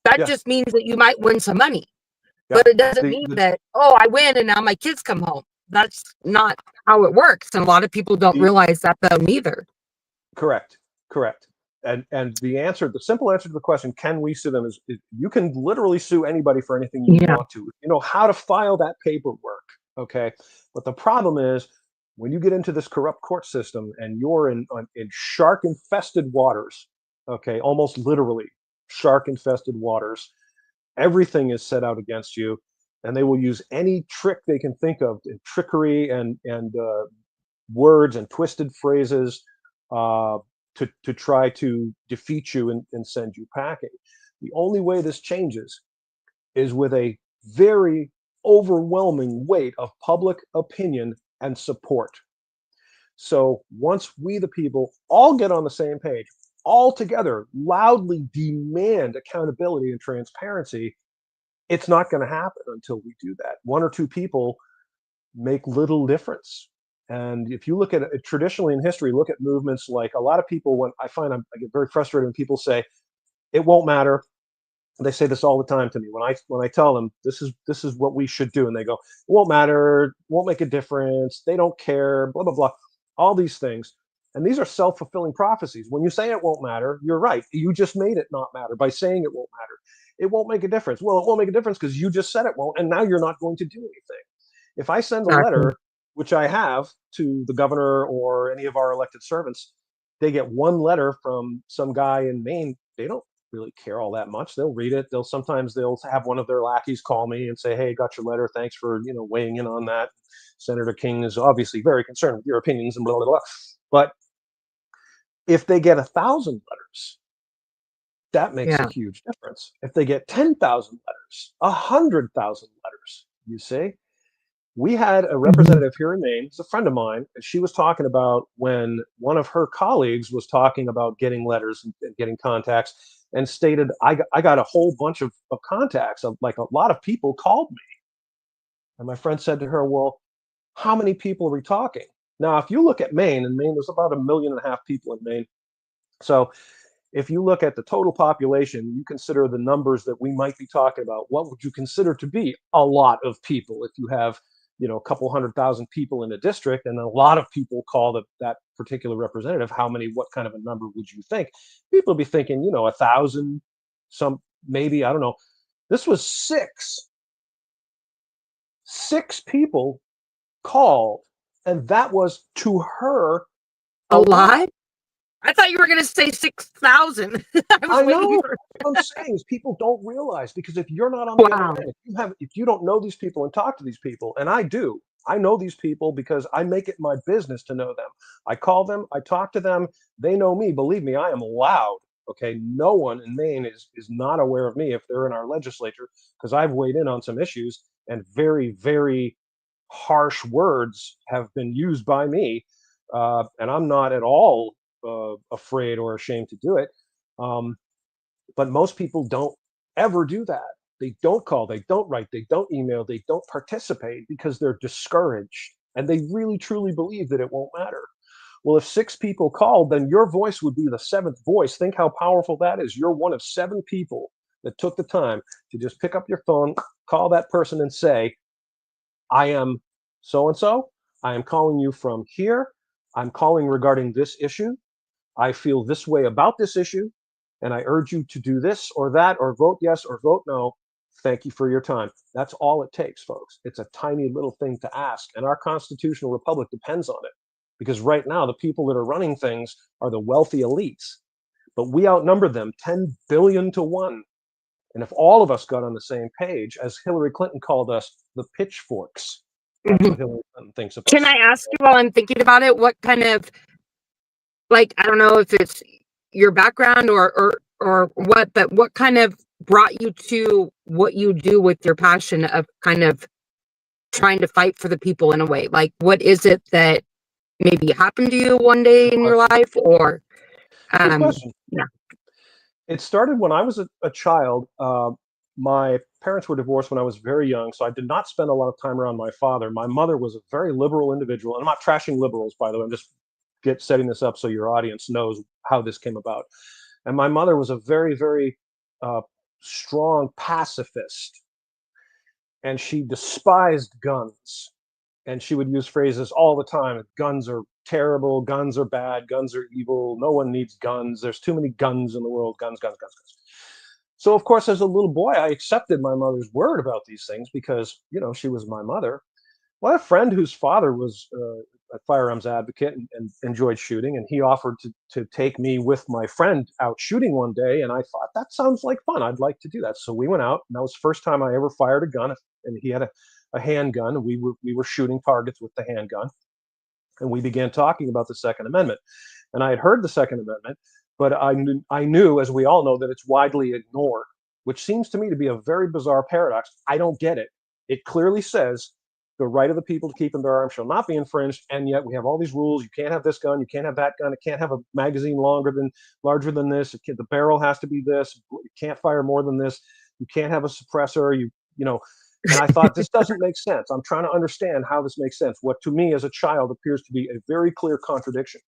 That Yeah. just means that you might win some money. Yeah. But it doesn't mean that, oh, I win and now my kids come home. That's not how it works. And a lot of people don't realize that though neither. Correct. And the simple answer to the question, can we sue them, is you can literally sue anybody for anything you want to. You know how to file that paperwork. Okay. But the problem is, when you get into this corrupt court system and you're in shark infested waters, okay, almost literally shark infested waters, everything is set out against you, and they will use any trick they can think of, trickery and words and twisted phrases to try to defeat you and send you packing. The only way this changes is with a very overwhelming weight of public opinion and support. So once we, the people, all get on the same page, all together loudly demand accountability and transparency, it's not going to happen until we do that. One or two people make little difference. And if you look at it traditionally in history, look at movements like, a lot of people, when I get very frustrated when people say it won't matter. They say this all the time to me when I tell them this is what we should do, and they go, it won't matter, won't make a difference, they don't care, blah blah blah. all these things. And these are self-fulfilling prophecies. When you say it won't matter, you're right. You just made it not matter by saying it won't matter. It won't make a difference. Well, it won't make a difference because you just said it won't, and now you're not going to do anything. If I send a Exactly. letter, which I have, to the governor or any of our elected servants, they get one letter from some guy in Maine. They don't really care all that much. They'll read it. They'll have one of their lackeys call me and say, "Hey, got your letter. Thanks for weighing in on that. Senator King is obviously very concerned with your opinions," and blah blah blah. But if they get 1,000 letters, that makes a Yeah. huge difference. If they get 10,000 letters, 100,000 letters, you see, we had a Mhm. representative here in Maine, it's a friend of mine, and she was talking about when one of her colleagues was talking about getting letters and getting contacts, and stated, I got a whole bunch of contacts, like a lot of people called me. And my friend said to her, well, how many people are we talking? Now, if you look at Maine, in Maine, there's about 1.5 million people in Maine. So if you look at the total population, you consider the numbers that we might be talking about, what would you consider to be a lot of people if you have, a couple 100,000 people in a district and a lot of people call that particular representative? What kind of a number would you think? People would be thinking, 1,000, some, maybe, I don't know. This was six people called, and that was to her A a lot. lot? I thought you were gonna say 6,000. I was I waiting know. for What I'm saying is people don't realize, because if you're not on the other wow. end, if you don't know these people and talk to these people, and I do, I know these people because I make it my business to know them. I call them, I talk to them, they know me. Believe me, I am loud. Okay. No one in Maine is not aware of me if they're in our legislature, because I've weighed in on some issues, and very, very harsh words have been used by me. And I'm not at all afraid or ashamed to do it. Um, but most people don't ever do that. They don't call, they don't write, they don't email, they don't participate because they're discouraged and they really truly believe that it won't matter. Well, if six people called, then your voice would be the seventh voice. Think how powerful that is. You're one of seven people that took the time to just pick up your phone, call that person, and say, I am so and so. I am calling you from here. I'm calling regarding this issue. I feel this way about this issue, and I urge you to do this or that, or vote yes or vote no. Thank you for your time. That's all it takes, folks. It's a tiny little thing to ask, and our constitutional republic depends on it. Because right now, the people that are running things are the wealthy elites, but we outnumber them 10 billion to 1. And if all of us got on the same page, as Hillary Clinton called us, the pitchforks, that's Mhm. what Hillary Clinton thinks of Can us. I ask you while I'm thinking about it, what kind of like, I don't know if it's your background or what, but what kind of brought you to what you do with your passion of kind of trying to fight for the people in a way? Like, what is it that maybe happened to you one day Good in your question. life or, Good um, question. yeah. It started when I was a child. My parents were divorced when I was very young, so I did not spend a lot of time around my father. My mother was a very liberal individual, and I'm not trashing liberals, by the way. I'm just setting this up so your audience knows how this came about. And my mother was a very, very uh, strong pacifist, and she despised guns. And she would use phrases all the time: guns are terrible, guns are bad, guns are evil, no one needs guns, there's too many guns in the world, guns, guns, guns, guns. So of course, as a little boy, I accepted my mother's word about these things because she was my mother. Well, I had a friend whose father was a firearms advocate and enjoyed shooting, and he offered to take me with my friend out shooting one day, and I thought that sounds like fun. I'd like to do that. So we went out, and that was the first time I ever fired a gun. And he had a handgun, and we were shooting targets with the handgun, and we began talking about the Second Amendment. And I had heard the Second Amendment, but I knew, as we all know, that it's widely ignored, which seems to me to be a very bizarre paradox. I don't get it. It clearly says the right of the people to keep and bear arms shall not be infringed, and yet we have all these rules. You can't have this gun, you can't have that gun, it can't have a magazine larger than this, the barrel has to be this, you can't fire more than this, you can't have a suppressor, you know. And I thought, this doesn't make sense. I'm trying to understand how this makes sense. What to me as a child appears to be a very clear contradiction.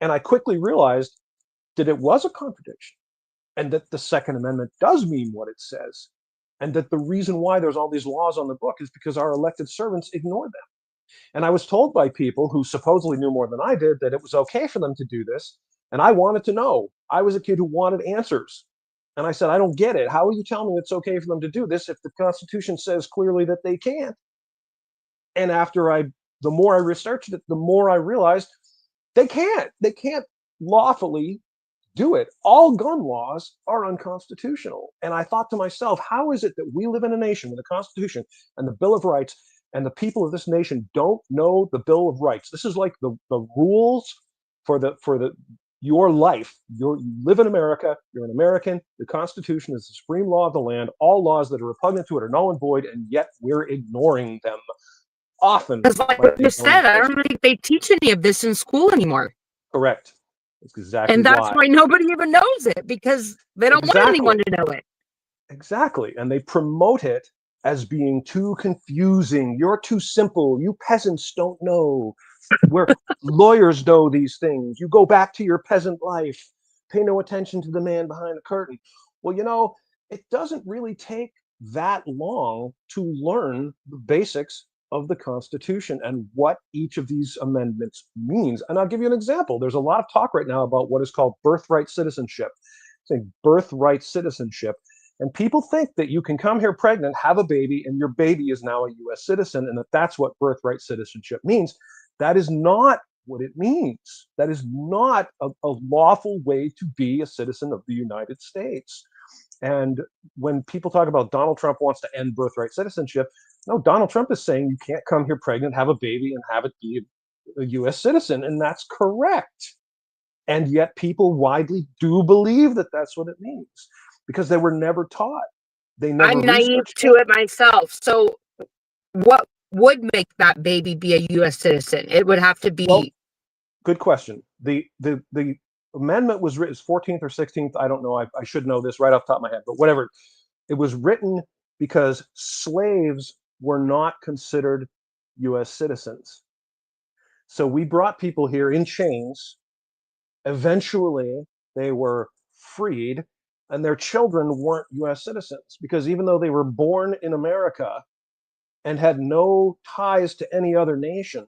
And I quickly realized that it was a contradiction, and that the Second Amendment does mean what it says. And that the reason why there's all these laws on the book is because our elected servants ignore them. And I was told by people who supposedly knew more than I did that it was okay for them to do this. And I wanted to know. I was a kid who wanted answers. And I said, I don't get it. How are you telling me it's okay for them to do this if the Constitution says clearly that they can't? And the more I researched it, the more I realized they can't. They can't lawfully do it. All gun laws are unconstitutional. And I thought to myself, how is it that we live in a nation with a Constitution and the Bill of Rights, and the people of this nation don't know the Bill of Rights? This is like the rules for your life. You live in America, you're an American, the Constitution is the supreme law of the land. All laws that are repugnant to it are null and void, and yet we're ignoring them often. Because like But you said, I don't think they teach any of this in school anymore. correct. That's exactly And that's why nobody even knows it, because they don't want anyone to know it. Exactly. And they promote it as being too confusing. You're too simple. You peasants don't know. Where lawyers know these things. You go back to your peasant life. Pay no attention to the man behind the curtain. Well, it doesn't really take that long to learn the basics of the Constitution and what each of these amendments means. And I'll give you an example. There's a lot of talk right now about what is called birthright citizenship. Saying birthright citizenship. And people think that you can come here pregnant, have a baby, and your baby is now a US citizen, and that's what birthright citizenship means. That is not what it means. That is not a lawful way to be a citizen of the United States. And when people talk about Donald Trump wants to end birthright citizenship, no, Donald Trump is saying you can't come here pregnant, have a baby, and have it be a US citizen, and that's correct. And yet people widely do believe that that's what it means because they were never taught. They never I'm naive to it myself. So what would make that baby be a U.S. citizen? It would have to be. Well, good question. The amendment was written 14th or 16th. I don't know. I should know this right off the top of my head, but whatever. It was written because slaves were not considered U.S. citizens. So we brought people here in chains. Eventually, they were freed, and their children weren't U.S. citizens because even though they were born in America and had no ties to any other nation,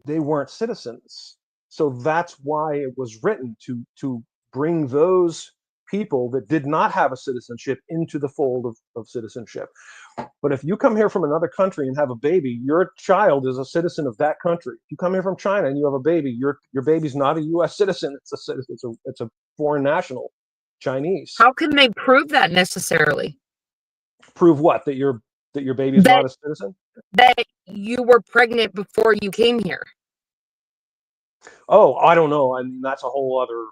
they weren't citizens. So that's why it was written to bring those people that did not have a citizenship into the fold of citizenship. But if you come here from another country and have a baby, your child is a citizen of that country. If you come here from China and you have a baby, your baby's not a U.S. citizen. It's a foreign national, Chinese. How can they prove that necessarily? Prove what? That your baby is not a citizen? That you were pregnant before you came here. Oh, I don't know. I mean, that's a whole other.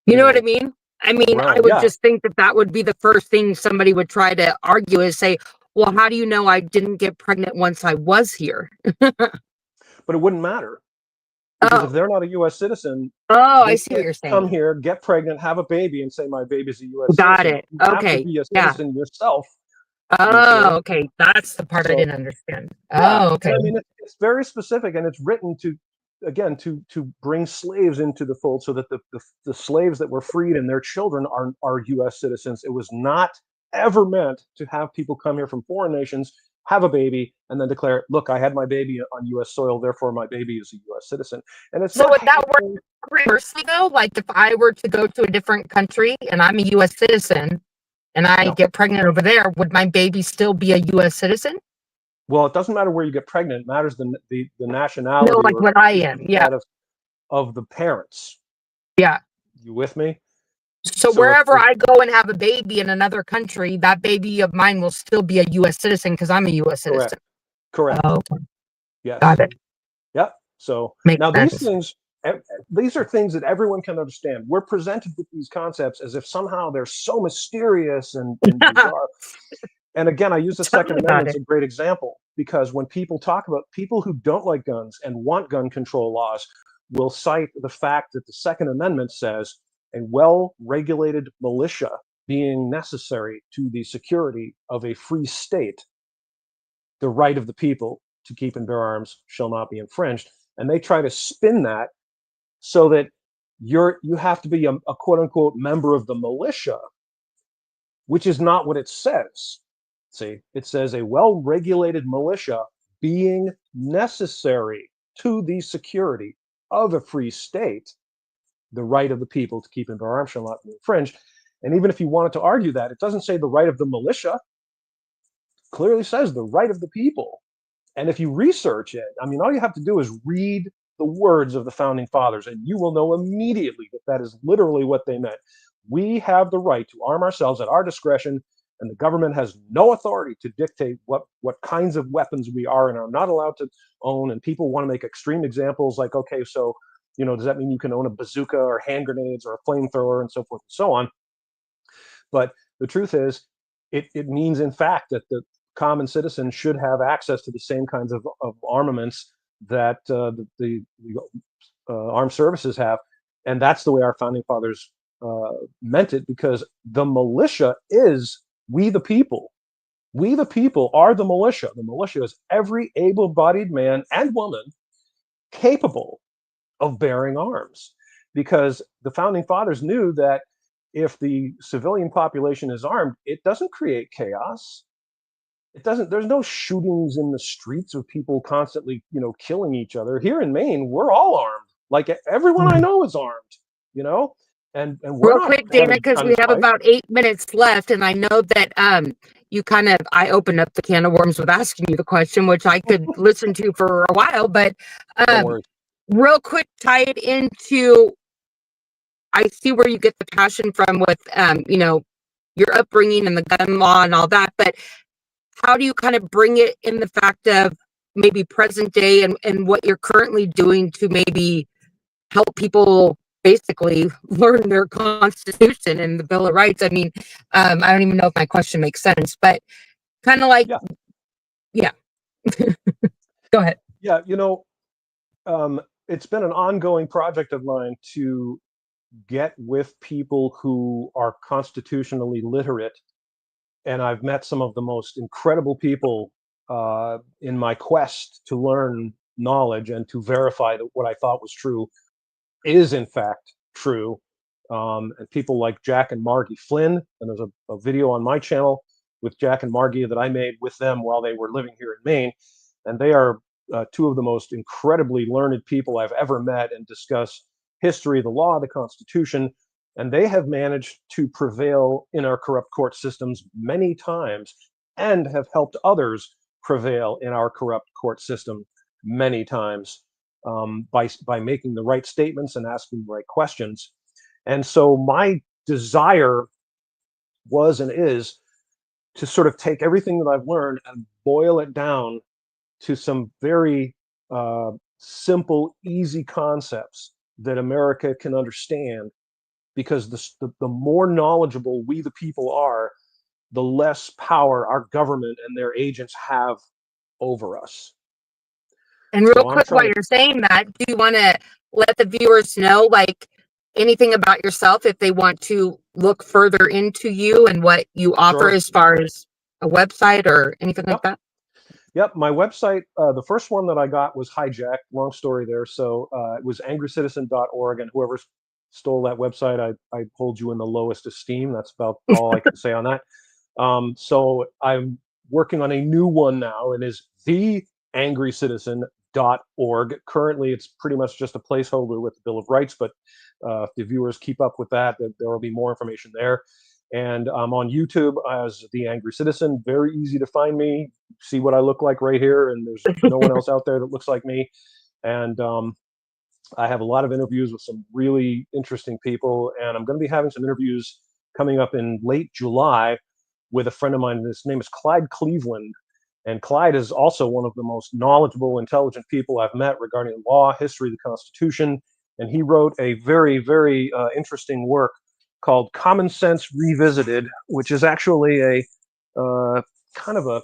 You know what I mean? I mean, Right, I would yeah. just think that would be the first thing somebody would try to argue is say, well, how do you know I didn't get pregnant once I was here? But it wouldn't matter. Because if they're not a U.S. citizen, I see what you're saying. Come here, get pregnant, have a baby, and say my baby's a U.S. Got citizen. it. You Okay. have to be a citizen yourself. Oh, okay. That's the part I didn't understand. Yeah, Oh, okay. I mean, it's very specific, and it's written to bring slaves into the fold so that the slaves that were freed and their children are U.S. citizens. It was not ever meant to have people come here from foreign nations, have a baby, and then declare, look, I had my baby on U.S. soil, therefore my baby is a U.S. citizen. And it's so would that work reversely though? Like if I were to go to a different country and I'm a U.S. citizen and I get pregnant over there, would my baby still be a U.S. citizen? Well, it doesn't matter where you get pregnant. It matters the nationality. No, like what I am. Yeah. Of the parents. Yeah. You with me? So wherever I go and have a baby in another country, that baby of mine will still be a U.S. citizen because I'm a U.S. citizen. Correct. Oh, okay. Yes. Got it. Yep. So now these are things that everyone can understand. We're presented with these concepts as if somehow they're so mysterious and bizarre. And again, I use the Second Amendment as a great example because when people talk about people who don't like guns and want gun control laws will cite the fact that the Second Amendment says a well-regulated militia being necessary to the security of a free state, the right of the people to keep and bear arms shall not be infringed. And they try to spin that so that you have to be a quote unquote member of the militia, which is not what it says. See, it says a well-regulated militia being necessary to the security of a free state, the right of the people to keep and bear arms shall not be infringed. And even if you wanted to argue that, it doesn't say the right of the militia. It clearly says the right of the people. And if you research it, I mean, all you have to do is read the words of the founding fathers, and you will know immediately that that is literally what they meant. We have the right to arm ourselves at our discretion, and the government has no authority to dictate what kinds of weapons we are and are not allowed to own. And people want to make extreme examples like, okay, so, does that mean you can own a bazooka or hand grenades or a flamethrower and so forth and so on? But the truth is, it means, in fact, that the common citizen should have access to the same kinds of armaments that the armed services have. And that's the way our founding fathers meant it, because the militia is we the people. We the people are the militia. The militia is every able-bodied man and woman capable of bearing arms, because the founding fathers knew that if the civilian population is armed, it doesn't create chaos. It doesn't. There's no shootings in the streets of people constantly, killing each other. Here in Maine, we're all armed. Like everyone I know is armed. You know, and we're Real not quick, Dana, having because we guns have fight. about 8 minutes left, and I know that you I opened up the can of worms with asking you the question, which I could listen to for a while, but Don't um, worry. real quick, tie it into, I see where you get the passion from with your upbringing and the gun law and all that, but how do you kind of bring it in the fact of maybe present day and what you're currently doing to maybe help people basically learn their Constitution and the Bill of Rights? I mean, I don't even know if my question makes sense, but kind of like, Yeah. yeah. Go ahead. Yeah. It's been an ongoing project of mine to get with people who are constitutionally literate, and I've met some of the most incredible people in my quest to learn knowledge and to verify that what I thought was true is in fact true. And people like Jack and Margie Flynn, and there's a video on my channel with Jack and Margie that I made with them while they were living here in Maine, and they are two of the most incredibly learned people I've ever met and discuss history, the law, the Constitution, and they have managed to prevail in our corrupt court systems many times and have helped others prevail in our corrupt court system many times, by making the right statements and asking the right questions. And so my desire was and is to sort of take everything that I've learned and boil it down to some very simple, easy concepts that America can understand. Because the more knowledgeable we the people are, the less power our government and their agents have over us. And real So I'm quick, while trying to. you're saying that, do you want to let the viewers know, like, anything about yourself if they want to look further into you and what you offer Sure. as far as a website or anything like Yep. that? Yep, my website, the first one that I got was hijacked. Long story there. So it was angrycitizen.org, and whoever stole that website, I hold you in the lowest esteem. That's about all I can say on that. So I'm working on a new one now, and is theangrycitizen.org. Currently, it's pretty much just a placeholder with the Bill of Rights, but if the viewers keep up with that, there will be more information there. And I'm on YouTube as The Angry Citizen. Very easy to find me. See what I look like right here, and there's no one else out there that looks like me. And I have a lot of interviews with some really interesting people, and I'm going to be having some interviews coming up in late July with a friend of mine. His name is Clyde Cleveland, and Clyde is also one of the most knowledgeable, intelligent people I've met regarding law, history, the Constitution, and he wrote a very, very interesting work called Common Sense Revisited, which is actually a kind of a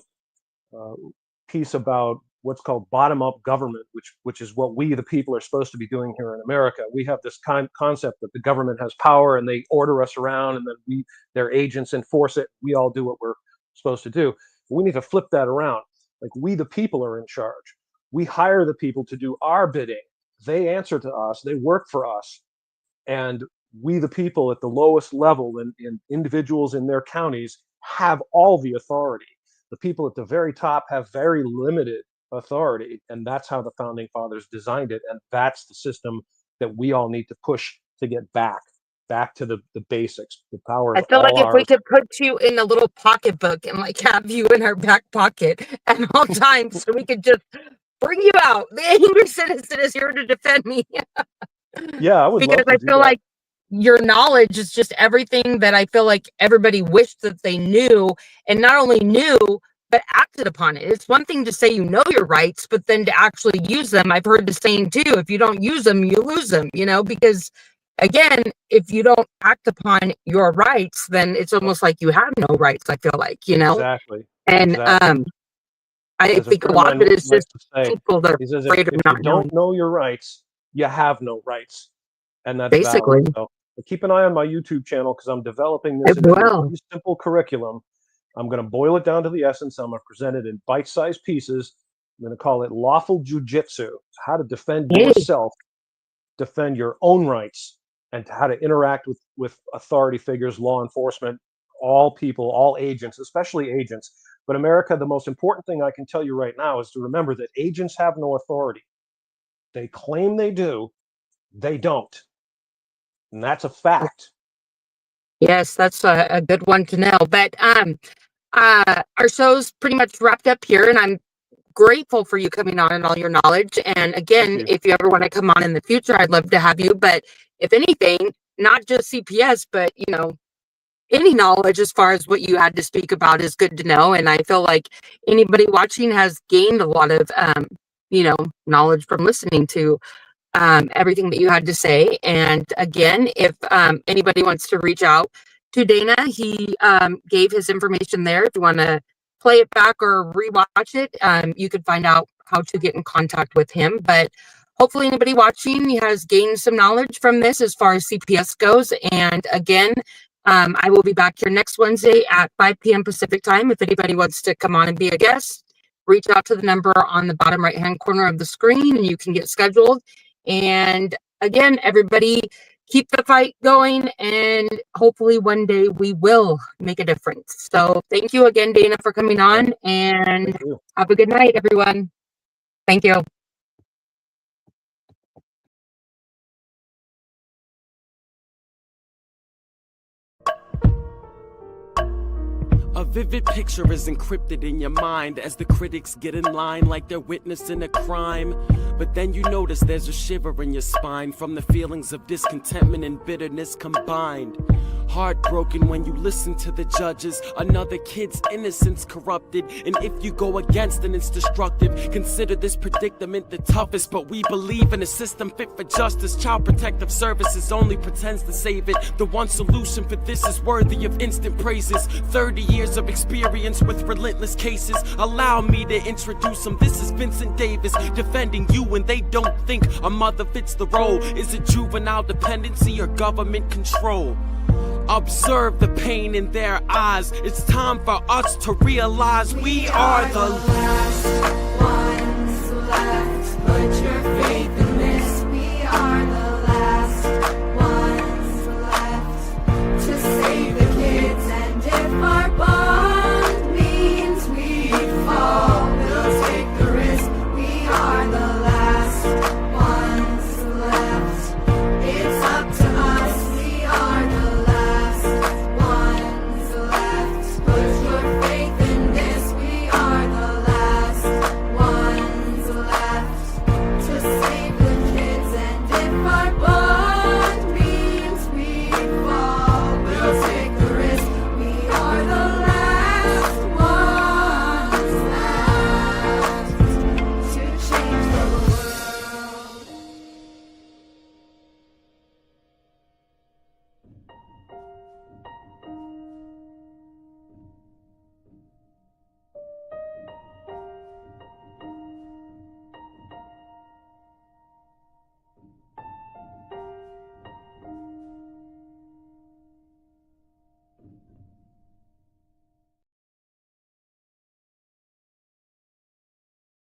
piece about what's called bottom-up government, which is what we, the people, are supposed to be doing here in America. We have this concept that the government has power and they order us around, and then their agents, enforce it. We all do what we're supposed to do. But we need to flip that around. Like, we, the people, are in charge. We hire the people to do our bidding. They answer to us. They work for us. And we, the people, at the lowest level, and individuals in their counties, have all the authority. The people at the very top have very limited authority. And that's how the founding fathers designed it. And that's the system that we all need to push to get back to the basics. The power I is feel like all if we ours. could put you in a little pocketbook and like have you in our back pocket at all times, so we could just bring you out. The angry citizen is here to defend me. Yeah, I would Because love to I do feel that. like your knowledge is just everything that I feel like everybody wished that they knew, and not only knew, but acted upon it. It's one thing to say you know your rights, but then to actually use them. I've heard the saying too, if you don't use them, you lose them, because again, if you don't act upon your rights, then it's Yep, almost like you have no rights, I feel like. exactly. And Exactly. I As a think a friend of lot of mine it is likes just to say, people that are he says, afraid of if you not knowing, don't know your rights, you have no rights. And that's valid. basically. So but keep an eye on my YouTube channel because I'm developing It this into a will. pretty simple curriculum. I'm going to boil it down to the essence. I'm going to present it in bite-sized pieces. I'm going to call it lawful jujitsu, how to defend Yay. yourself, defend your own rights, and how to interact with authority figures, law enforcement, all people, all agents, especially agents. But America, the most important thing I can tell you right now is to remember that agents have no authority. They claim they do, they don't. And that's a fact. Yes, that's a good one to know. But our show's pretty much wrapped up here, and I'm grateful for you coming on and all your knowledge. And Thank again, you. if you ever want to come on in the future, I'd love to have you. But if anything, not just CPS, but any knowledge as far as what you had to speak about is good to know. And I feel like anybody watching has gained a lot of knowledge from listening to everything that you had to say. And again, if anybody wants to reach out to Dana, he gave his information there. If you want to play it back or rewatch it, you could find out how to get in contact with him. But hopefully anybody watching has gained some knowledge from this as far as CPS goes. And again, I will be back here next Wednesday at 5 p.m. Pacific time. If anybody wants to come on and be a guest, reach out to the number on the bottom right-hand corner of the screen and you can get scheduled. And again, everybody keep the fight going, and hopefully one day we will make a difference. So thank you again, Dana, for coming on, and Thank you. have a good night, everyone. Thank you. A vivid picture is encrypted in your mind as the critics get in line like they're witnessing a crime. But then you notice there's a shiver in your spine from the feelings of discontentment and bitterness combined. Heartbroken when you listen to the judges, another kid's innocence corrupted. And if you go against it, it's destructive. Consider this predicament the toughest, but we believe in a system fit for justice. Child Protective Services only pretends to save it. The one solution for this is worthy of instant praises. 30 years of experience with relentless cases. Allow me to introduce them. This is Vincent Davis defending you when they don't think a mother fits the role. Is it juvenile dependency or government control? Observe the pain in their eyes. It's time for us to realize we are the last ones left. Put your